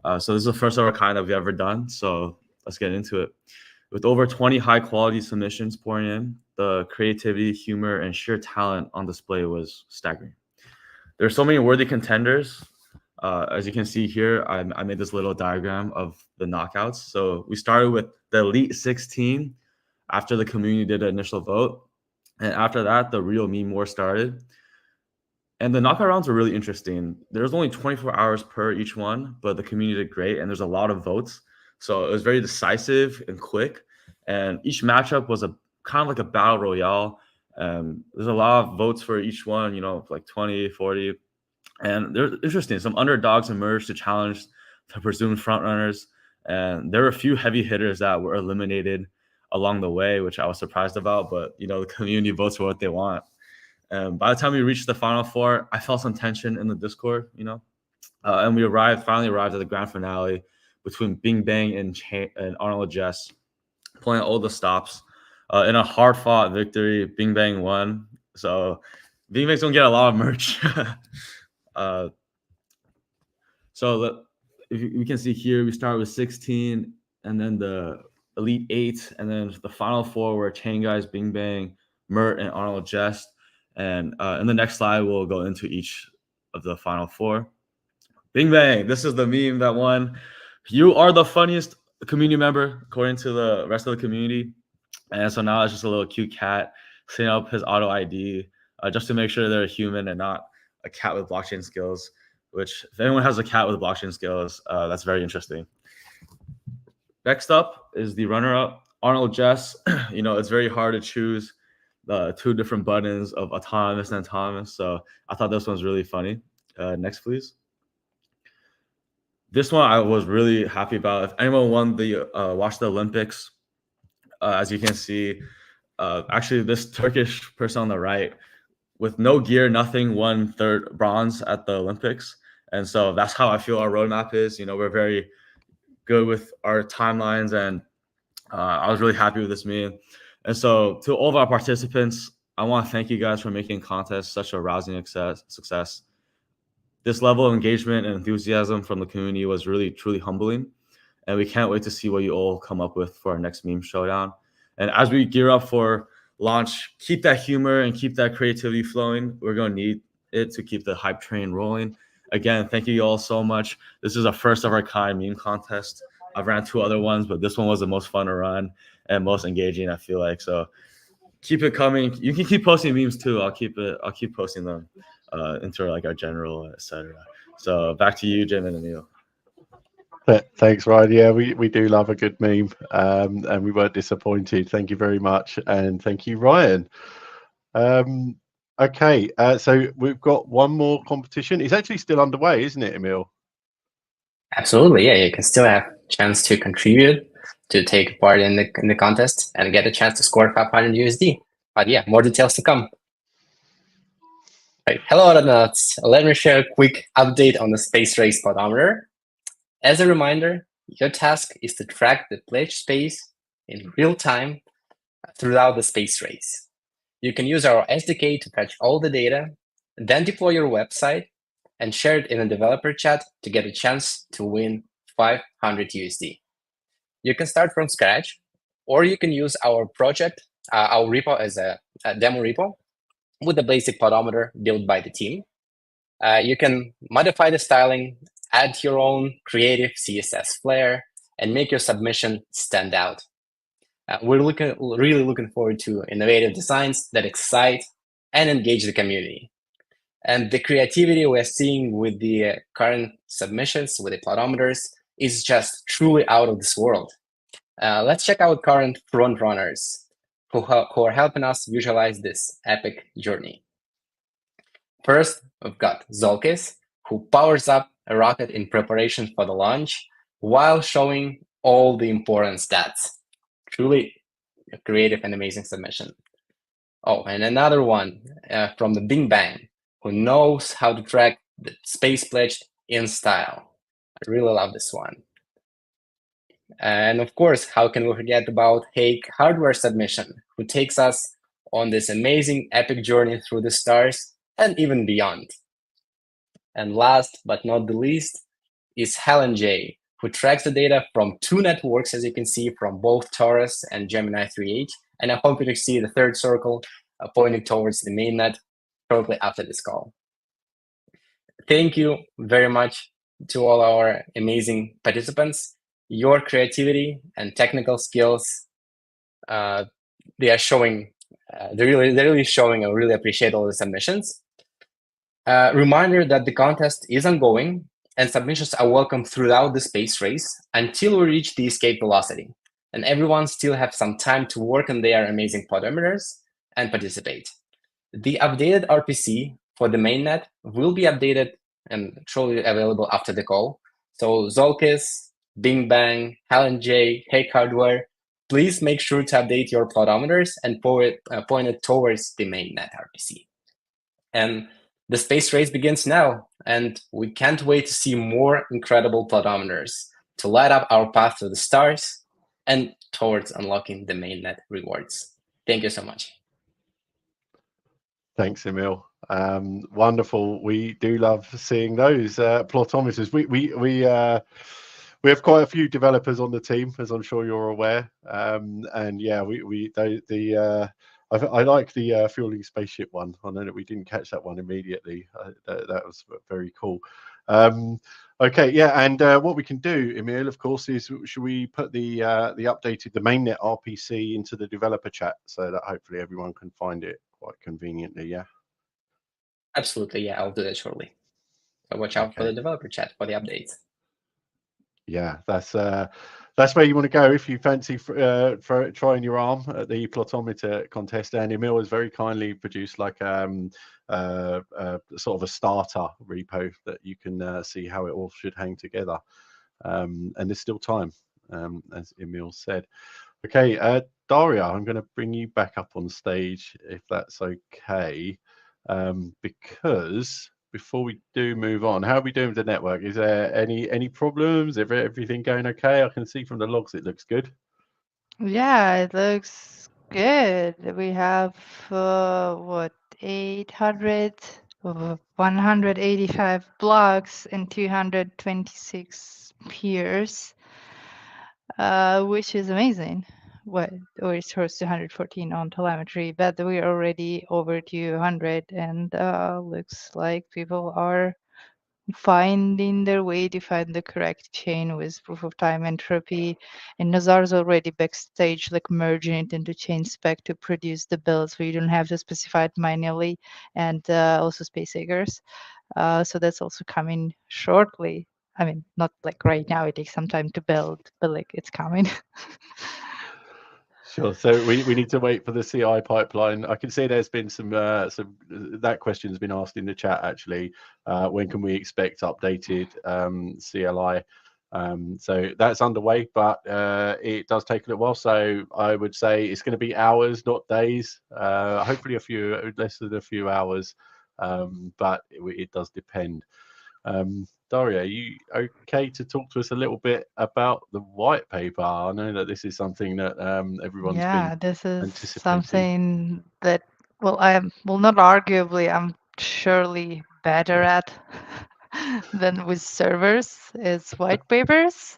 So this is the first of our kind that we've ever done. So let's get into it. With over 20 high-quality submissions pouring in, the creativity, humor, and sheer talent on display was staggering. There are so many worthy contenders. As you can see here, I made this little diagram of the knockouts. So we started with the Elite 16 after the community did an initial vote. And after that, the real meme war started. And the knockout rounds were really interesting. There's only 24 hours per each one, but the community did great, and there's a lot of votes. So it was very decisive and quick. And each matchup was a kind of like a battle royale. There's a lot of votes for each one, like 20, 40. And they're interesting. Some underdogs emerged to challenge the presumed frontrunners. And there were a few heavy hitters that were eliminated along the way, which I was surprised about. But, the community votes for what they want. By the time we reached the final four, I felt some tension in the Discord, and we finally arrived at the grand finale between Bing Bang and Arnold Jess, pulling out all the stops. In a hard-fought victory, Bing Bang won. So Bing Bang's going to get a lot of merch. If you can see here, we started with 16, and then the Elite 8, and then the final four were Chain Guys, Bing Bang, Mert, and Arnold Jess. And in the next slide, we'll go into each of the final four. Bing Bang, this is the meme that won. You are the funniest community member, according to the rest of the community. And so now it's just a little cute cat setting up his auto ID just to make sure they're a human and not a cat with blockchain skills, which if anyone has a cat with blockchain skills, that's very interesting. Next up is the runner-up, Arnold Jess. It's very hard to choose the two different buttons of autonomous and autonomous. So I thought this one's really funny. Next, please. This one I was really happy about. If anyone watched the Olympics, as you can see, actually this Turkish person on the right, with no gear, nothing, won third bronze at the Olympics. And so that's how I feel our roadmap is. We're very good with our timelines, and I was really happy with this meme. And so to all of our participants, I want to thank you guys for making contest such a rousing success. This level of engagement and enthusiasm from the community was really, truly humbling. And we can't wait to see what you all come up with for our next meme showdown. And as we gear up for launch, keep that humor and keep that creativity flowing. We're going to need it to keep the hype train rolling. Again, thank you all so much. This is a first of our kind meme contest. I've ran 2 other ones, but this one was the most fun to run and most engaging, I feel like. So keep it coming. You can keep posting memes too. I'll keep posting them into like our general, etc. So back to you, Jim and Emil. Thanks, Ryan. Yeah, we do love a good meme, and we weren't disappointed. Thank you very much, and thank you, Ryan. Okay, so we've got one more competition. It's actually still underway, isn't it, Emil? Absolutely, yeah. You can still have a chance to contribute, to take part in the contest, and get a chance to score 500 USD. But yeah, more details to come. Right. Hello, Autonomous. Let me share a quick update on the space race pedometer. As a reminder, your task is to track the pledge space in real time throughout the space race. You can use our SDK to fetch all the data, then deploy your website and share it in a developer chat to get a chance to win 500 USD. You can start from scratch, or you can use our project, our repo as a demo repo with the basic pedometer built by the team. You can modify the styling, add your own creative CSS flair, and make your submission stand out. We're really looking forward to innovative designs that excite and engage the community. And the creativity we're seeing with the current submissions, with the pedometers, is just truly out of this world. Let's check out current front runners who are helping us visualize this epic journey. First, we've got Zolkis, who powers up a rocket in preparation for the launch while showing all the important stats. Truly a creative and amazing submission. Oh, and another one from the Bing Bang, who knows how to track the space pledge in style. I really love this one. And of course, how can we forget about Hake Hardware Submission, who takes us on this amazing epic journey through the stars and even beyond. And last but not the least is Helen J, who tracks the data from 2 networks, as you can see, from both Taurus and Gemini 3H. And I hope you to see the third circle pointing towards the mainnet shortly after this call. Thank you very much to all our amazing participants. Your creativity and technical skills, they are showing, they're really showing. I really appreciate all the submissions. Reminder that the contest is ongoing and submissions are welcome throughout the space race until we reach the escape velocity. And everyone still have some time to work on their amazing podometers and participate. The updated RPC for the mainnet will be updated and shortly available after the call. So Zolkis, Bing Bang, Helen J, Hake Hardware, please make sure to update your podometers and point it towards the mainnet RPC. And the space race begins now, and we can't wait to see more incredible podometers to light up our path to the stars and towards unlocking the mainnet rewards. Thank you so much. Thanks, Emil. Wonderful. We do love seeing those plotometers. We have quite a few developers on the team, as I'm sure you're aware. And yeah, I like the fueling spaceship one. I know that we didn't catch that one immediately. That was very cool. Okay, yeah, and what we can do, Emil, of course, is should we put the mainnet RPC into the developer chat so that hopefully everyone can find it quite conveniently? Yeah. Absolutely, yeah, I'll do that shortly. So watch out for the developer chat for the updates. Yeah, that's where you want to go if you fancy for trying your arm at the plotometer contest. And Emil has very kindly produced like sort of a starter repo that you can see how it all should hang together. And there's still time, as Emil said. Okay, Daria, I'm going to bring you back up on stage if that's okay, because before we do move on, how are we doing with the network? Is there any problems? Is everything going okay? I can see from the logs it looks good. Yeah, it looks good. We have what 800, 185 blocks and 226 peers, which is amazing. Or it shows 214 on telemetry, but we're already over 200, and looks like people are finding their way to find the correct chain with proof of time entropy. And Nazar's already backstage, like merging it into chain spec to produce the build, so you don't have to specify it manually, and also space acres. So that's also coming shortly. I mean, not like right now, it takes some time to build, but like it's coming. Sure. So we need to wait for the CI pipeline. I can see there's been some that question has been asked in the chat actually. When can we expect updated CLI? So that's underway, but it does take a little while. So I would say it's going to be hours, not days. Hopefully less than a few hours, but it does depend. Daria, are you okay to talk to us a little bit about the white paper? I know that this is something that everyone's been This is anticipating. something that, well, not arguably, I'm surely better at than with servers is white papers.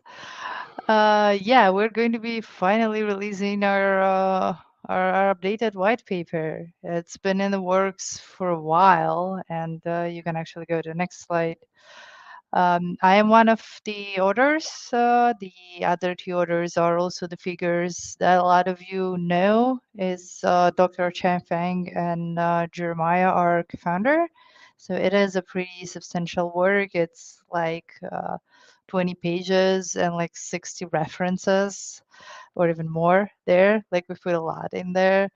Yeah, we're going to be finally releasing our updated white paper. It's been in the works for a while, and you can actually go to the next slide. I am one of the authors. The other two authors are also the figures that a lot of you know is Dr. Chen Feng and Jeremiah, our co-founder. So it is a pretty substantial work. It's like 20 pages and like 60 references or even more there. Like we put a lot in there.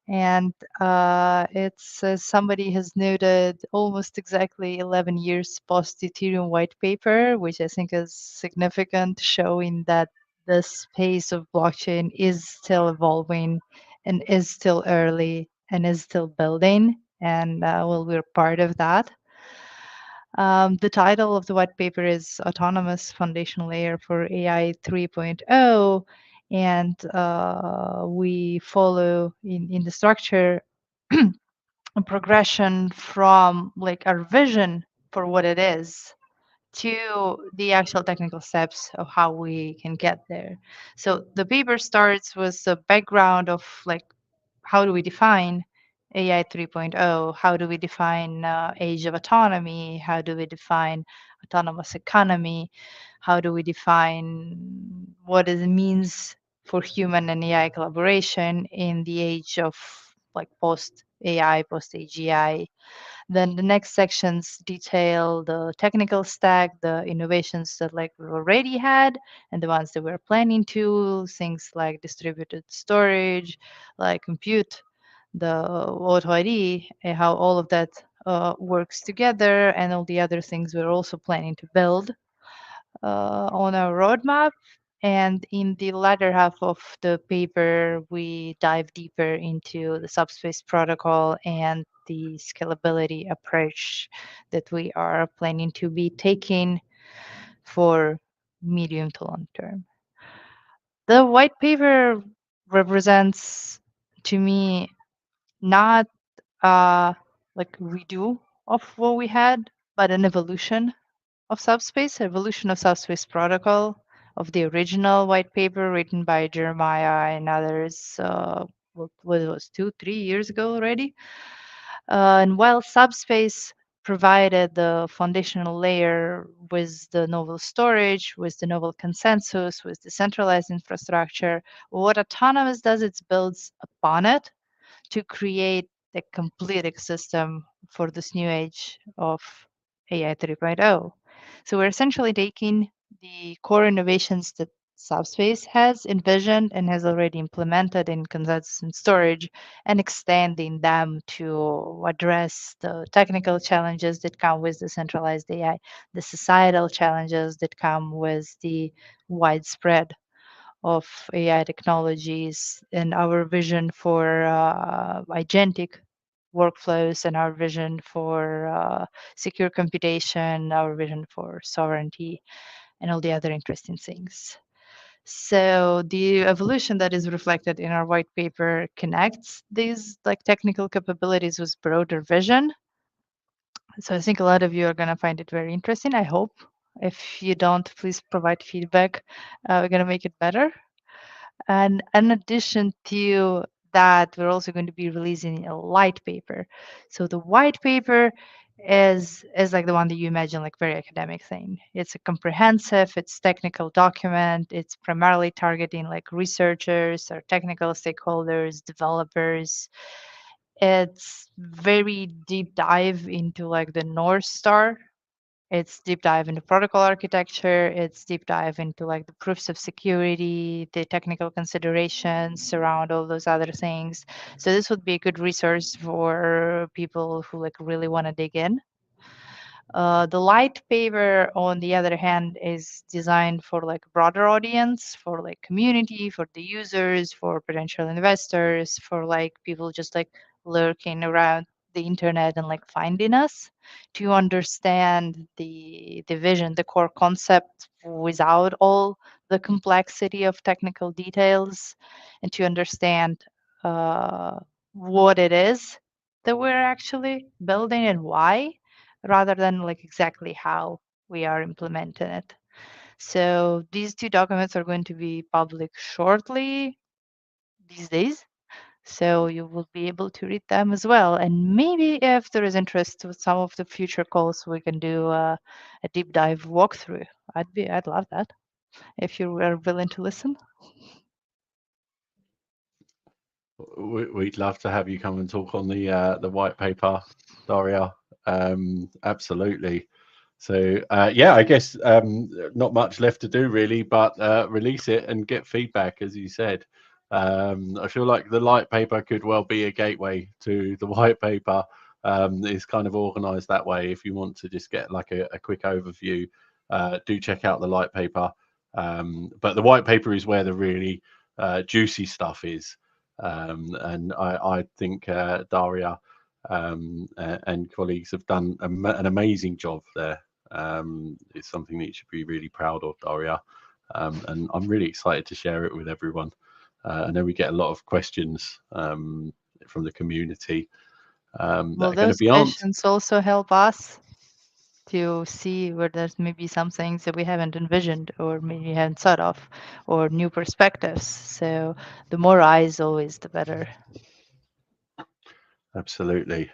And it's somebody has noted almost exactly 11 years post Ethereum white paper, which I think is significant, showing that the space of blockchain is still evolving and is still early and is still building. And well, we're part of that. The title of the white paper is Autonomous Foundation Layer for AI 3.0, and we follow in the structure a progression from like our vision for what it is to the actual technical steps of how we can get there. So the paper starts with the background of like how do we define AI 3.0? How do we define age of autonomy? How do we define autonomous economy? How do we define what it means for human and AI collaboration in the age of like post AI, post AGI? Then the next sections detail the technical stack, the innovations that like we already had, and the ones that we're planning to, things like distributed storage, like compute, the auto ID, and how all of that works together, and all the other things we're also planning to build on our roadmap. And in the latter half of the paper, we dive deeper into the subspace protocol and the scalability approach that we are planning to be taking for medium to long term. The white paper represents to me not like redo of what we had, but an evolution of Subspace, evolution of Subspace protocol of the original white paper written by Jeremiah and others. What it was 2-3 years ago already. And while Subspace provided the foundational layer with the novel storage, with the novel consensus, with decentralized infrastructure, what Autonomous does, it builds upon it to create a complete ecosystem for this new age of AI 3.0. So we're essentially taking the core innovations that Subspace has envisioned and has already implemented in consensus and storage and extending them to address the technical challenges that come with decentralized AI, the societal challenges that come with the widespread of AI technologies, and our vision for agentic workflows, and our vision for secure computation, our vision for sovereignty, and all the other interesting things. So the evolution that is reflected in our white paper connects these like technical capabilities with broader vision. So I think a lot of you are going to find it very interesting. I hope. If you don't, please provide feedback. We're going to make it better. And in addition to that, we're also going to be releasing a light paper. So the white paper is like the one that you imagine, like very academic thing. It's a comprehensive, it's technical document. It's primarily targeting like researchers or technical stakeholders, developers. It's very deep dive into like the North Star. It's deep dive into protocol architecture. It's deep dive into like the proofs of security, the technical considerations around all those other things. So this would be a good resource for people who like really want to dig in. The light paper, on the other hand, is designed for like broader audience, for like community, for the users, for potential investors, for like people just like lurking around the internet and like finding us, to understand the vision, the core concept without all the complexity of technical details, and to understand what it is that we're actually building and why, rather than like exactly how we are implementing it. So these two documents are going to be public shortly these days. So you will be able to read them as well. And maybe if there is interest with some of the future calls, we can do a deep dive walkthrough. I'd love that if you are willing to listen. We'd love to have you come and talk on the white paper, Daria. Absolutely. So yeah, I guess not much left to do really, but release it and get feedback, as you said. I feel like the light paper could well be a gateway to the white paper. It's kind of organized that way. If you want to just get like a quick overview, do check out the light paper. But the white paper is where the really juicy stuff is. And I think Daria and colleagues have done an amazing job there. It's something that you should be really proud of, Daria. And I'm really excited to share it with everyone. I know we get a lot of questions from the community that Well, are going to those be answered. questions also help us to see where there's maybe some things that we haven't envisioned or maybe haven't thought of, or new perspectives. So the more eyes, always the better. Absolutely.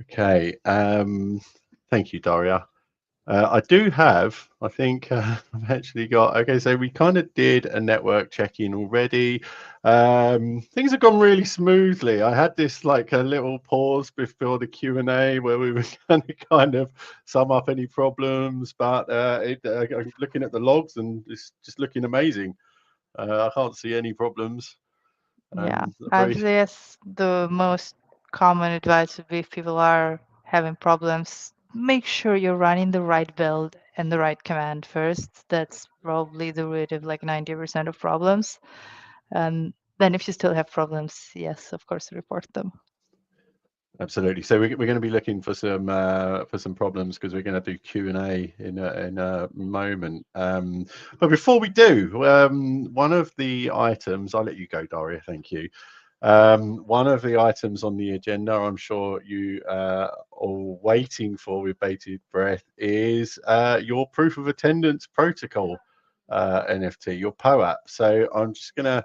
Okay. Thank you, Daria. I do have, I think I've actually got, okay, so we kind of did a network check-in already. Things have gone really smoothly. I had this like a little pause before the Q&A where we were going to kind of sum up any problems, but I'm looking at the logs and it's just looking amazing. I can't see any problems. Yeah, Very, I guess the most common advice would be if people are having problems, make sure you're running the right build and the right command first. That's probably the root of like 90% of problems. And then if you still have problems, yes, of course, report them. absolutely. So we're going to be looking for some problems because we're going to do Q&A in a moment. But before we do, one of the items, I'll let you go, Daria. Thank you. One of the items on the agenda, I'm sure you are all waiting for with bated breath, is your proof of attendance protocol NFT, your POAP. So I'm just going to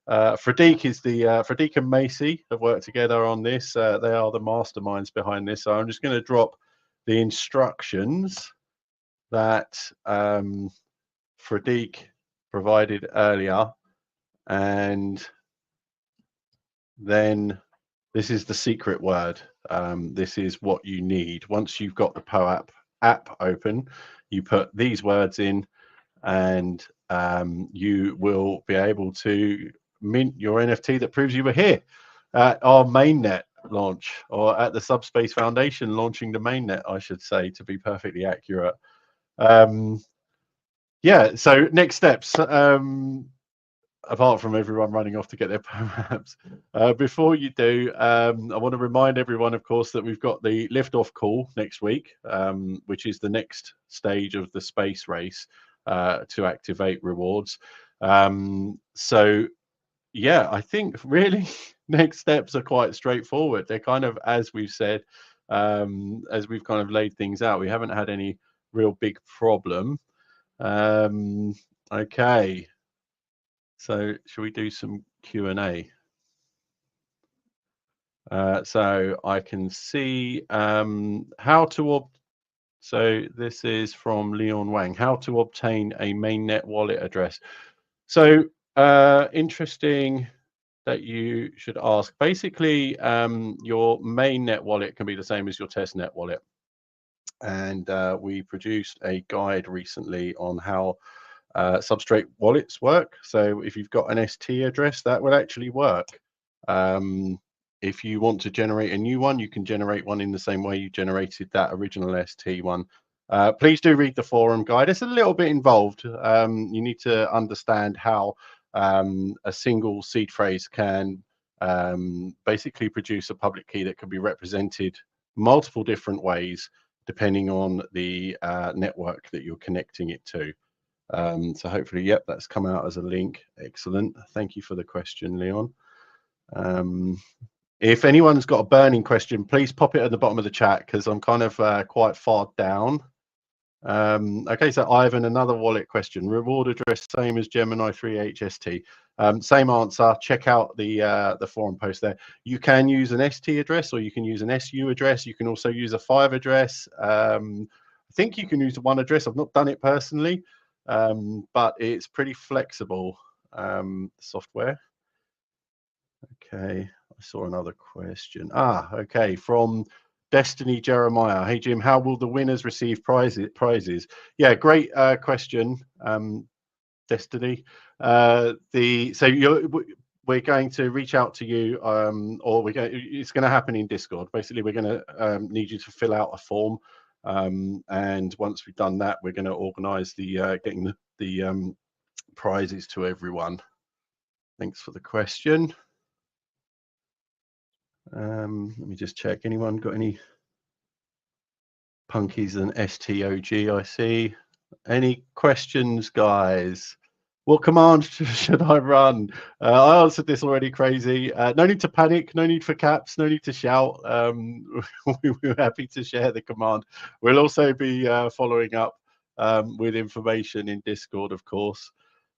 Fredik and Macy have worked together on this. They are the masterminds behind this. So I'm just going to drop the instructions that Fredik provided earlier, and then this is the secret word. This is what you need. Once you've got the POAP app open, you put these words in, and you will be able to mint your NFT that proves you were here at our mainnet launch, or at the Subspace Foundation launching the mainnet, I should say, to be perfectly accurate. Yeah, so next steps. Apart from everyone running off to get their POAPs, before you do, I want to remind everyone, of course, that we've got the liftoff call next week, which is the next stage of the space race to activate rewards. So, yeah, I think really next steps are quite straightforward. They're kind of, as we've said, as we've kind of laid things out, we haven't had any real big problem. Okay. So should we do some Q&A? So I can see how to so this is from Leon Wang, how to obtain a mainnet wallet address. So interesting that you should ask. Basically, your mainnet wallet can be the same as your testnet wallet. And we produced a guide recently on how Substrate wallets work. So if you've got an ST address, that will actually work. If you want to generate a new one, you can generate one in the same way you generated that original ST one. Please do read the forum guide. It's a little bit involved. You need to understand how a single seed phrase can basically produce a public key that can be represented multiple different ways depending on the network that you're connecting it to. So hopefully, yep, that's come out as a link. Excellent. Thank you for the question, Leon. If anyone's got a burning question, please pop it at the bottom of the chat because I'm kind of quite far down. Okay, so Ivan, another wallet question. Reward address same as Gemini 3 HST. Same answer. Check out the forum post there. You can use an ST address or you can use an SU address. You can also use a 5 address. I think you can use one address. I've not done it personally. But it's pretty flexible software. Okay, I saw another question. Okay, from Destiny Jeremiah. Hey Jim, how will the winners receive prizes? Yeah, great question, Destiny. We're going to reach out to you, or it's going to happen in Discord. Basically, we're going to need you to fill out a form. And once we've done that, we're going to organize the getting the prizes to everyone. Thanks for the question. Let me just check. Anyone got any punkies and STOG? I see. Any questions, guys? What command should I run? I answered this already, Crazy. No need to panic, no need for caps, no need to shout. We're happy to share the command. We'll also be following up with information in Discord, of course.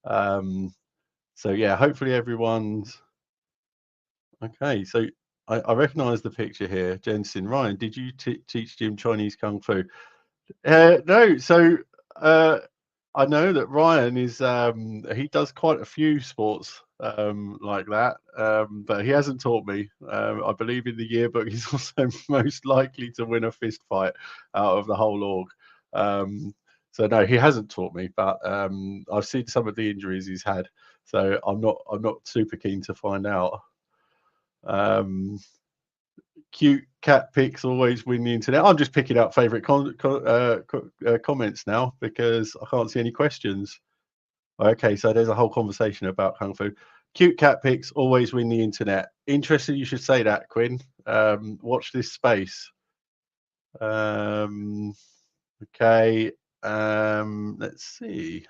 So yeah, hopefully everyone's okay. So I recognize the picture here. Jensen, Ryan, did you teach Jim Chinese Kung Fu? No, so I know that Ryan is he does quite a few sports like that, but he hasn't taught me. I believe in the yearbook he's also most likely to win a fist fight out of the whole org. So no, he hasn't taught me, but I've seen some of the injuries he's had, so I'm not super keen to find out. Cute cat pics always win the internet. I'm just picking out favorite comments now because I can't see any questions. Okay, so there's a whole conversation about Kung Fu. Cute cat pics always win the internet. Interesting you should say that, Quinn. Watch this space. Okay, let's see.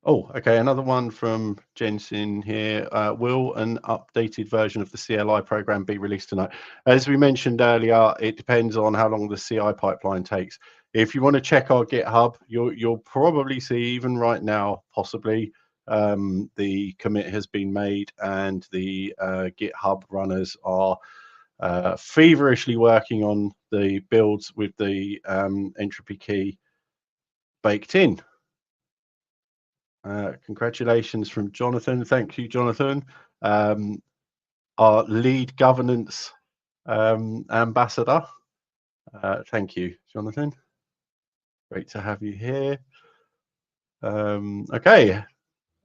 Oh, okay, another one from Jensen here. Will an updated version of the CLI program be released tonight? As we mentioned earlier, it depends on how long the CI pipeline takes. If you want to check our GitHub, you'll probably see, even right now, possibly, the commit has been made and the GitHub runners are feverishly working on the builds with the entropy key baked in. Congratulations from Jonathan. Thank you, Jonathan. Our lead governance ambassador. Thank you, Jonathan. Great to have you here. Okay,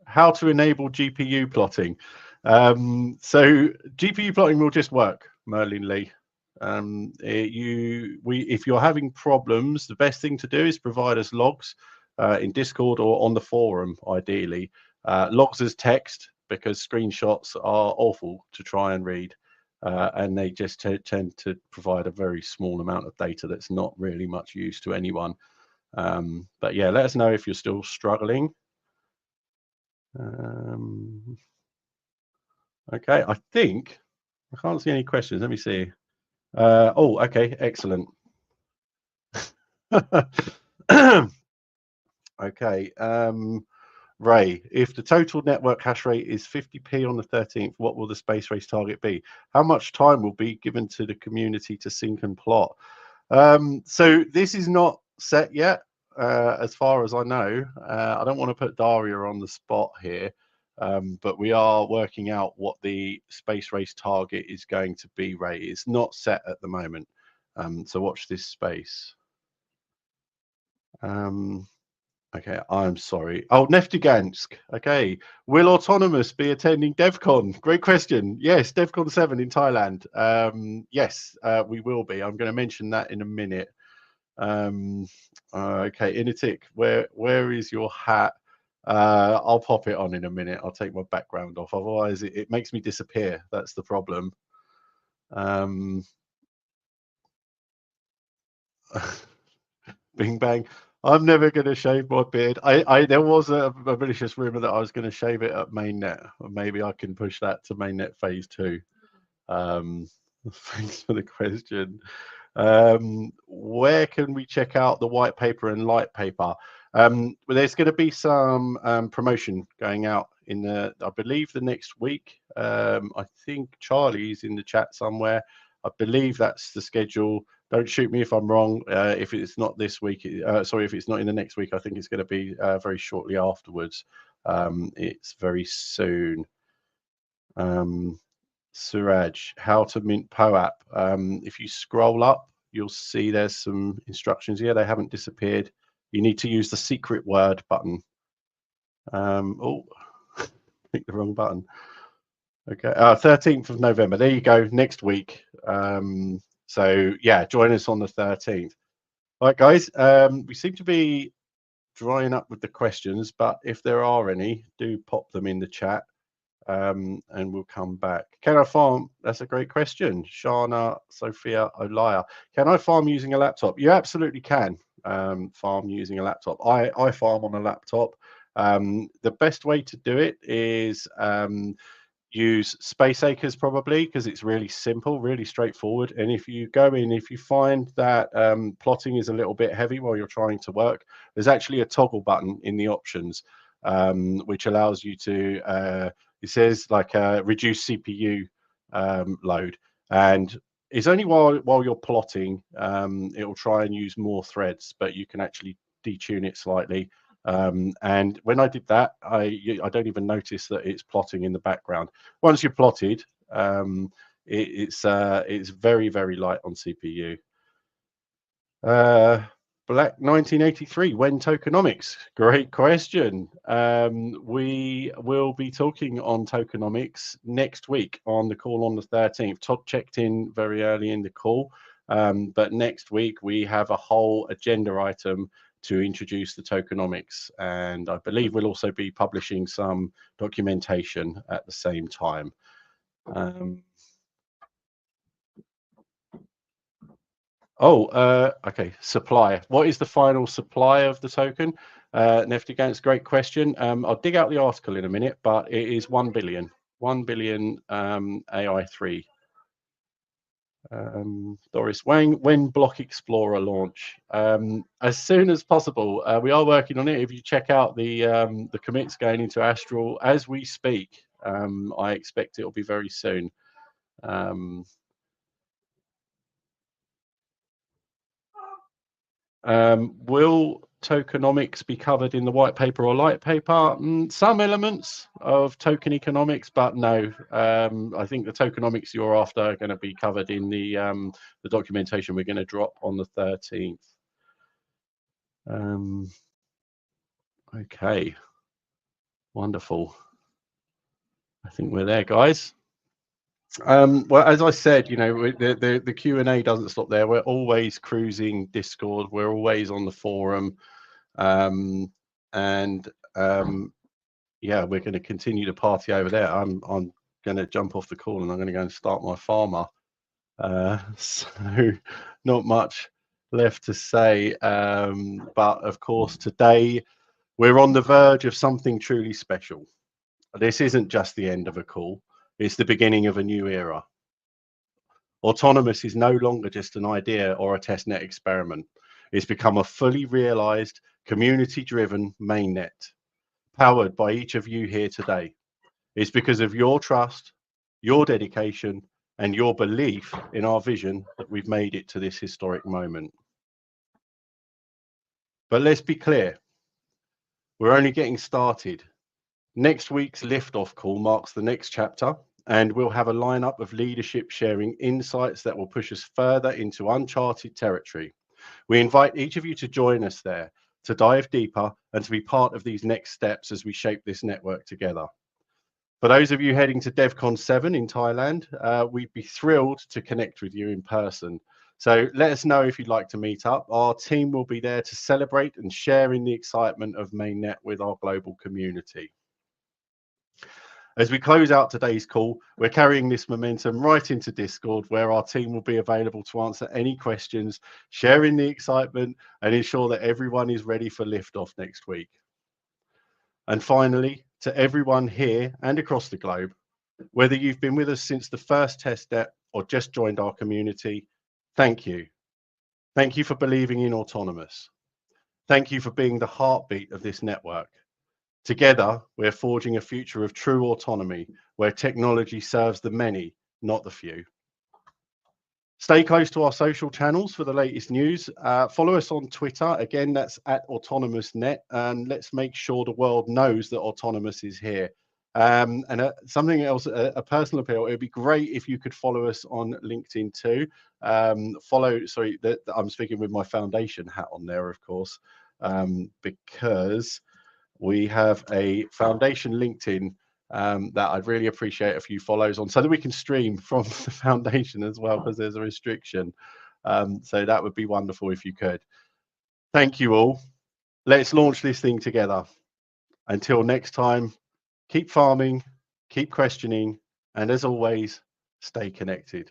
how to enable GPU plotting. So GPU plotting will just work, Merlin Lee. If you're having problems, the best thing to do is provide us logs in Discord or on the forum, ideally. Logs as text, because screenshots are awful to try and read, and they just tend to provide a very small amount of data that's not really much use to anyone. But yeah, let us know if you're still struggling. Okay, I think I can't see any questions. Let me see. Oh, okay, excellent. Okay, Ray, if the total network hash rate is 50p on the 13th, what will the space race target be? How much time will be given to the community to sync and plot? So this is not set yet, as far as I know. I don't want to put Daria on the spot here, but we are working out what the space race target is going to be, Ray. It's not set at the moment, so watch this space. Okay, I'm sorry. Oh, Neftigansk. Okay. Will Autonomous be attending DevCon? Great question. Yes, DevCon 7 in Thailand. Yes, we will be. I'm going to mention that in a minute. Okay, Initic, where is your hat? I'll pop it on in a minute. I'll take my background off. Otherwise, it makes me disappear. That's the problem. Bing bang. I'm never going to shave my beard. There was a malicious rumor that I was going to shave it at mainnet. Maybe I can push that to mainnet phase 2. Thanks for the question. Where can we check out the white paper and light paper? Well, there's going to be some promotion going out in I believe the next week. I think Charlie's in the chat somewhere. I believe that's the schedule. Don't shoot me if I'm wrong. If it's not this week, sorry, if it's not in the next week, I think it's going to be very shortly afterwards. It's very soon. Suraj, how to mint POAP. If you scroll up, you'll see there's some instructions here. They haven't disappeared. You need to use the secret word button. Oh, picked the wrong button. Okay, 13th of November. There you go. Next week. So yeah, join us on the 13th. All right, guys. We seem to be drying up with the questions, but if there are any, do pop them in the chat. and we'll come back. Can I farm? That's a great question. Shana Sophia Olaya. Can I farm using a laptop? You absolutely can farm using a laptop. I farm on a laptop. The best way to do it is use Space Acres probably, because it's really simple, really straightforward. And if you go in, if you find that plotting is a little bit heavy while you're trying to work, there's actually a toggle button in the options which allows you to it says like reduce CPU load, and it's only while you're plotting it will try and use more threads, but you can actually detune it slightly. And when I did that, I don't even notice that it's plotting in the background. Once you're plotted, it's very, very light on CPU. Black 1983, when tokenomics? Great question. We will be talking on tokenomics next week on the call on the 13th. Todd checked in very early in the call, but next week we have a whole agenda item to introduce the tokenomics, and I believe we'll also be publishing some documentation at the same time. Okay, supply. What is the final supply of the token? Neftigans, great question. I'll dig out the article in a minute, but it is 1 billion. 1 billion AI3. Doris Wang, when Block Explorer launch? As soon as possible. We are working on it. If you check out the commits going into Astral as we speak, I expect it will be very soon. Will tokenomics be covered in the white paper or light paper? Some elements of token economics, but no. I think the tokenomics you're after are going to be covered in the documentation we're going to drop on the 13th. Okay, wonderful. I think we're there, guys. Well, as I said, you know, the Q&A doesn't stop there. We're always cruising Discord. We're always on the forum. Yeah, we're going to continue to party over there. I'm going to jump off the call and I'm going to go and start my farmer. So not much left to say. But of course, today we're on the verge of something truly special. This isn't just the end of a call. It's the beginning of a new era. Autonomous is no longer just an idea or a testnet experiment. It's become a fully realized, community-driven mainnet, powered by each of you here today. It's because of your trust, your dedication, and your belief in our vision that we've made it to this historic moment. But let's be clear, we're only getting started. Next week's liftoff call marks the next chapter, and we'll have a lineup of leadership sharing insights that will push us further into uncharted territory. We invite each of you to join us there, to dive deeper and to be part of these next steps as we shape this network together. For those of you heading to DevCon 7 in Thailand, we'd be thrilled to connect with you in person. So let us know if you'd like to meet up. Our team will be there to celebrate and share in the excitement of mainnet with our global community. As we close out today's call, we're carrying this momentum right into Discord, where our team will be available to answer any questions, share in the excitement, and ensure that everyone is ready for liftoff next week. And finally, to everyone here and across the globe, whether you've been with us since the first testnet or just joined our community, thank you. Thank you for believing in Autonomous. Thank you for being the heartbeat of this network. Together, we're forging a future of true autonomy, where technology serves the many, not the few. Stay close to our social channels for the latest news. Follow us on Twitter. Again, that's @AutonomousNet. And let's make sure the world knows that Autonomous is here. And something else, a personal appeal, it would be great if you could follow us on LinkedIn too. I'm speaking with my foundation hat on there, of course, because we have a foundation LinkedIn that I'd really appreciate a few follows on, so that we can stream from the foundation as well, because there's a restriction. So that would be wonderful if you could. Thank you all. Let's launch this thing together. Until next time, keep farming, keep questioning, and as always, stay connected.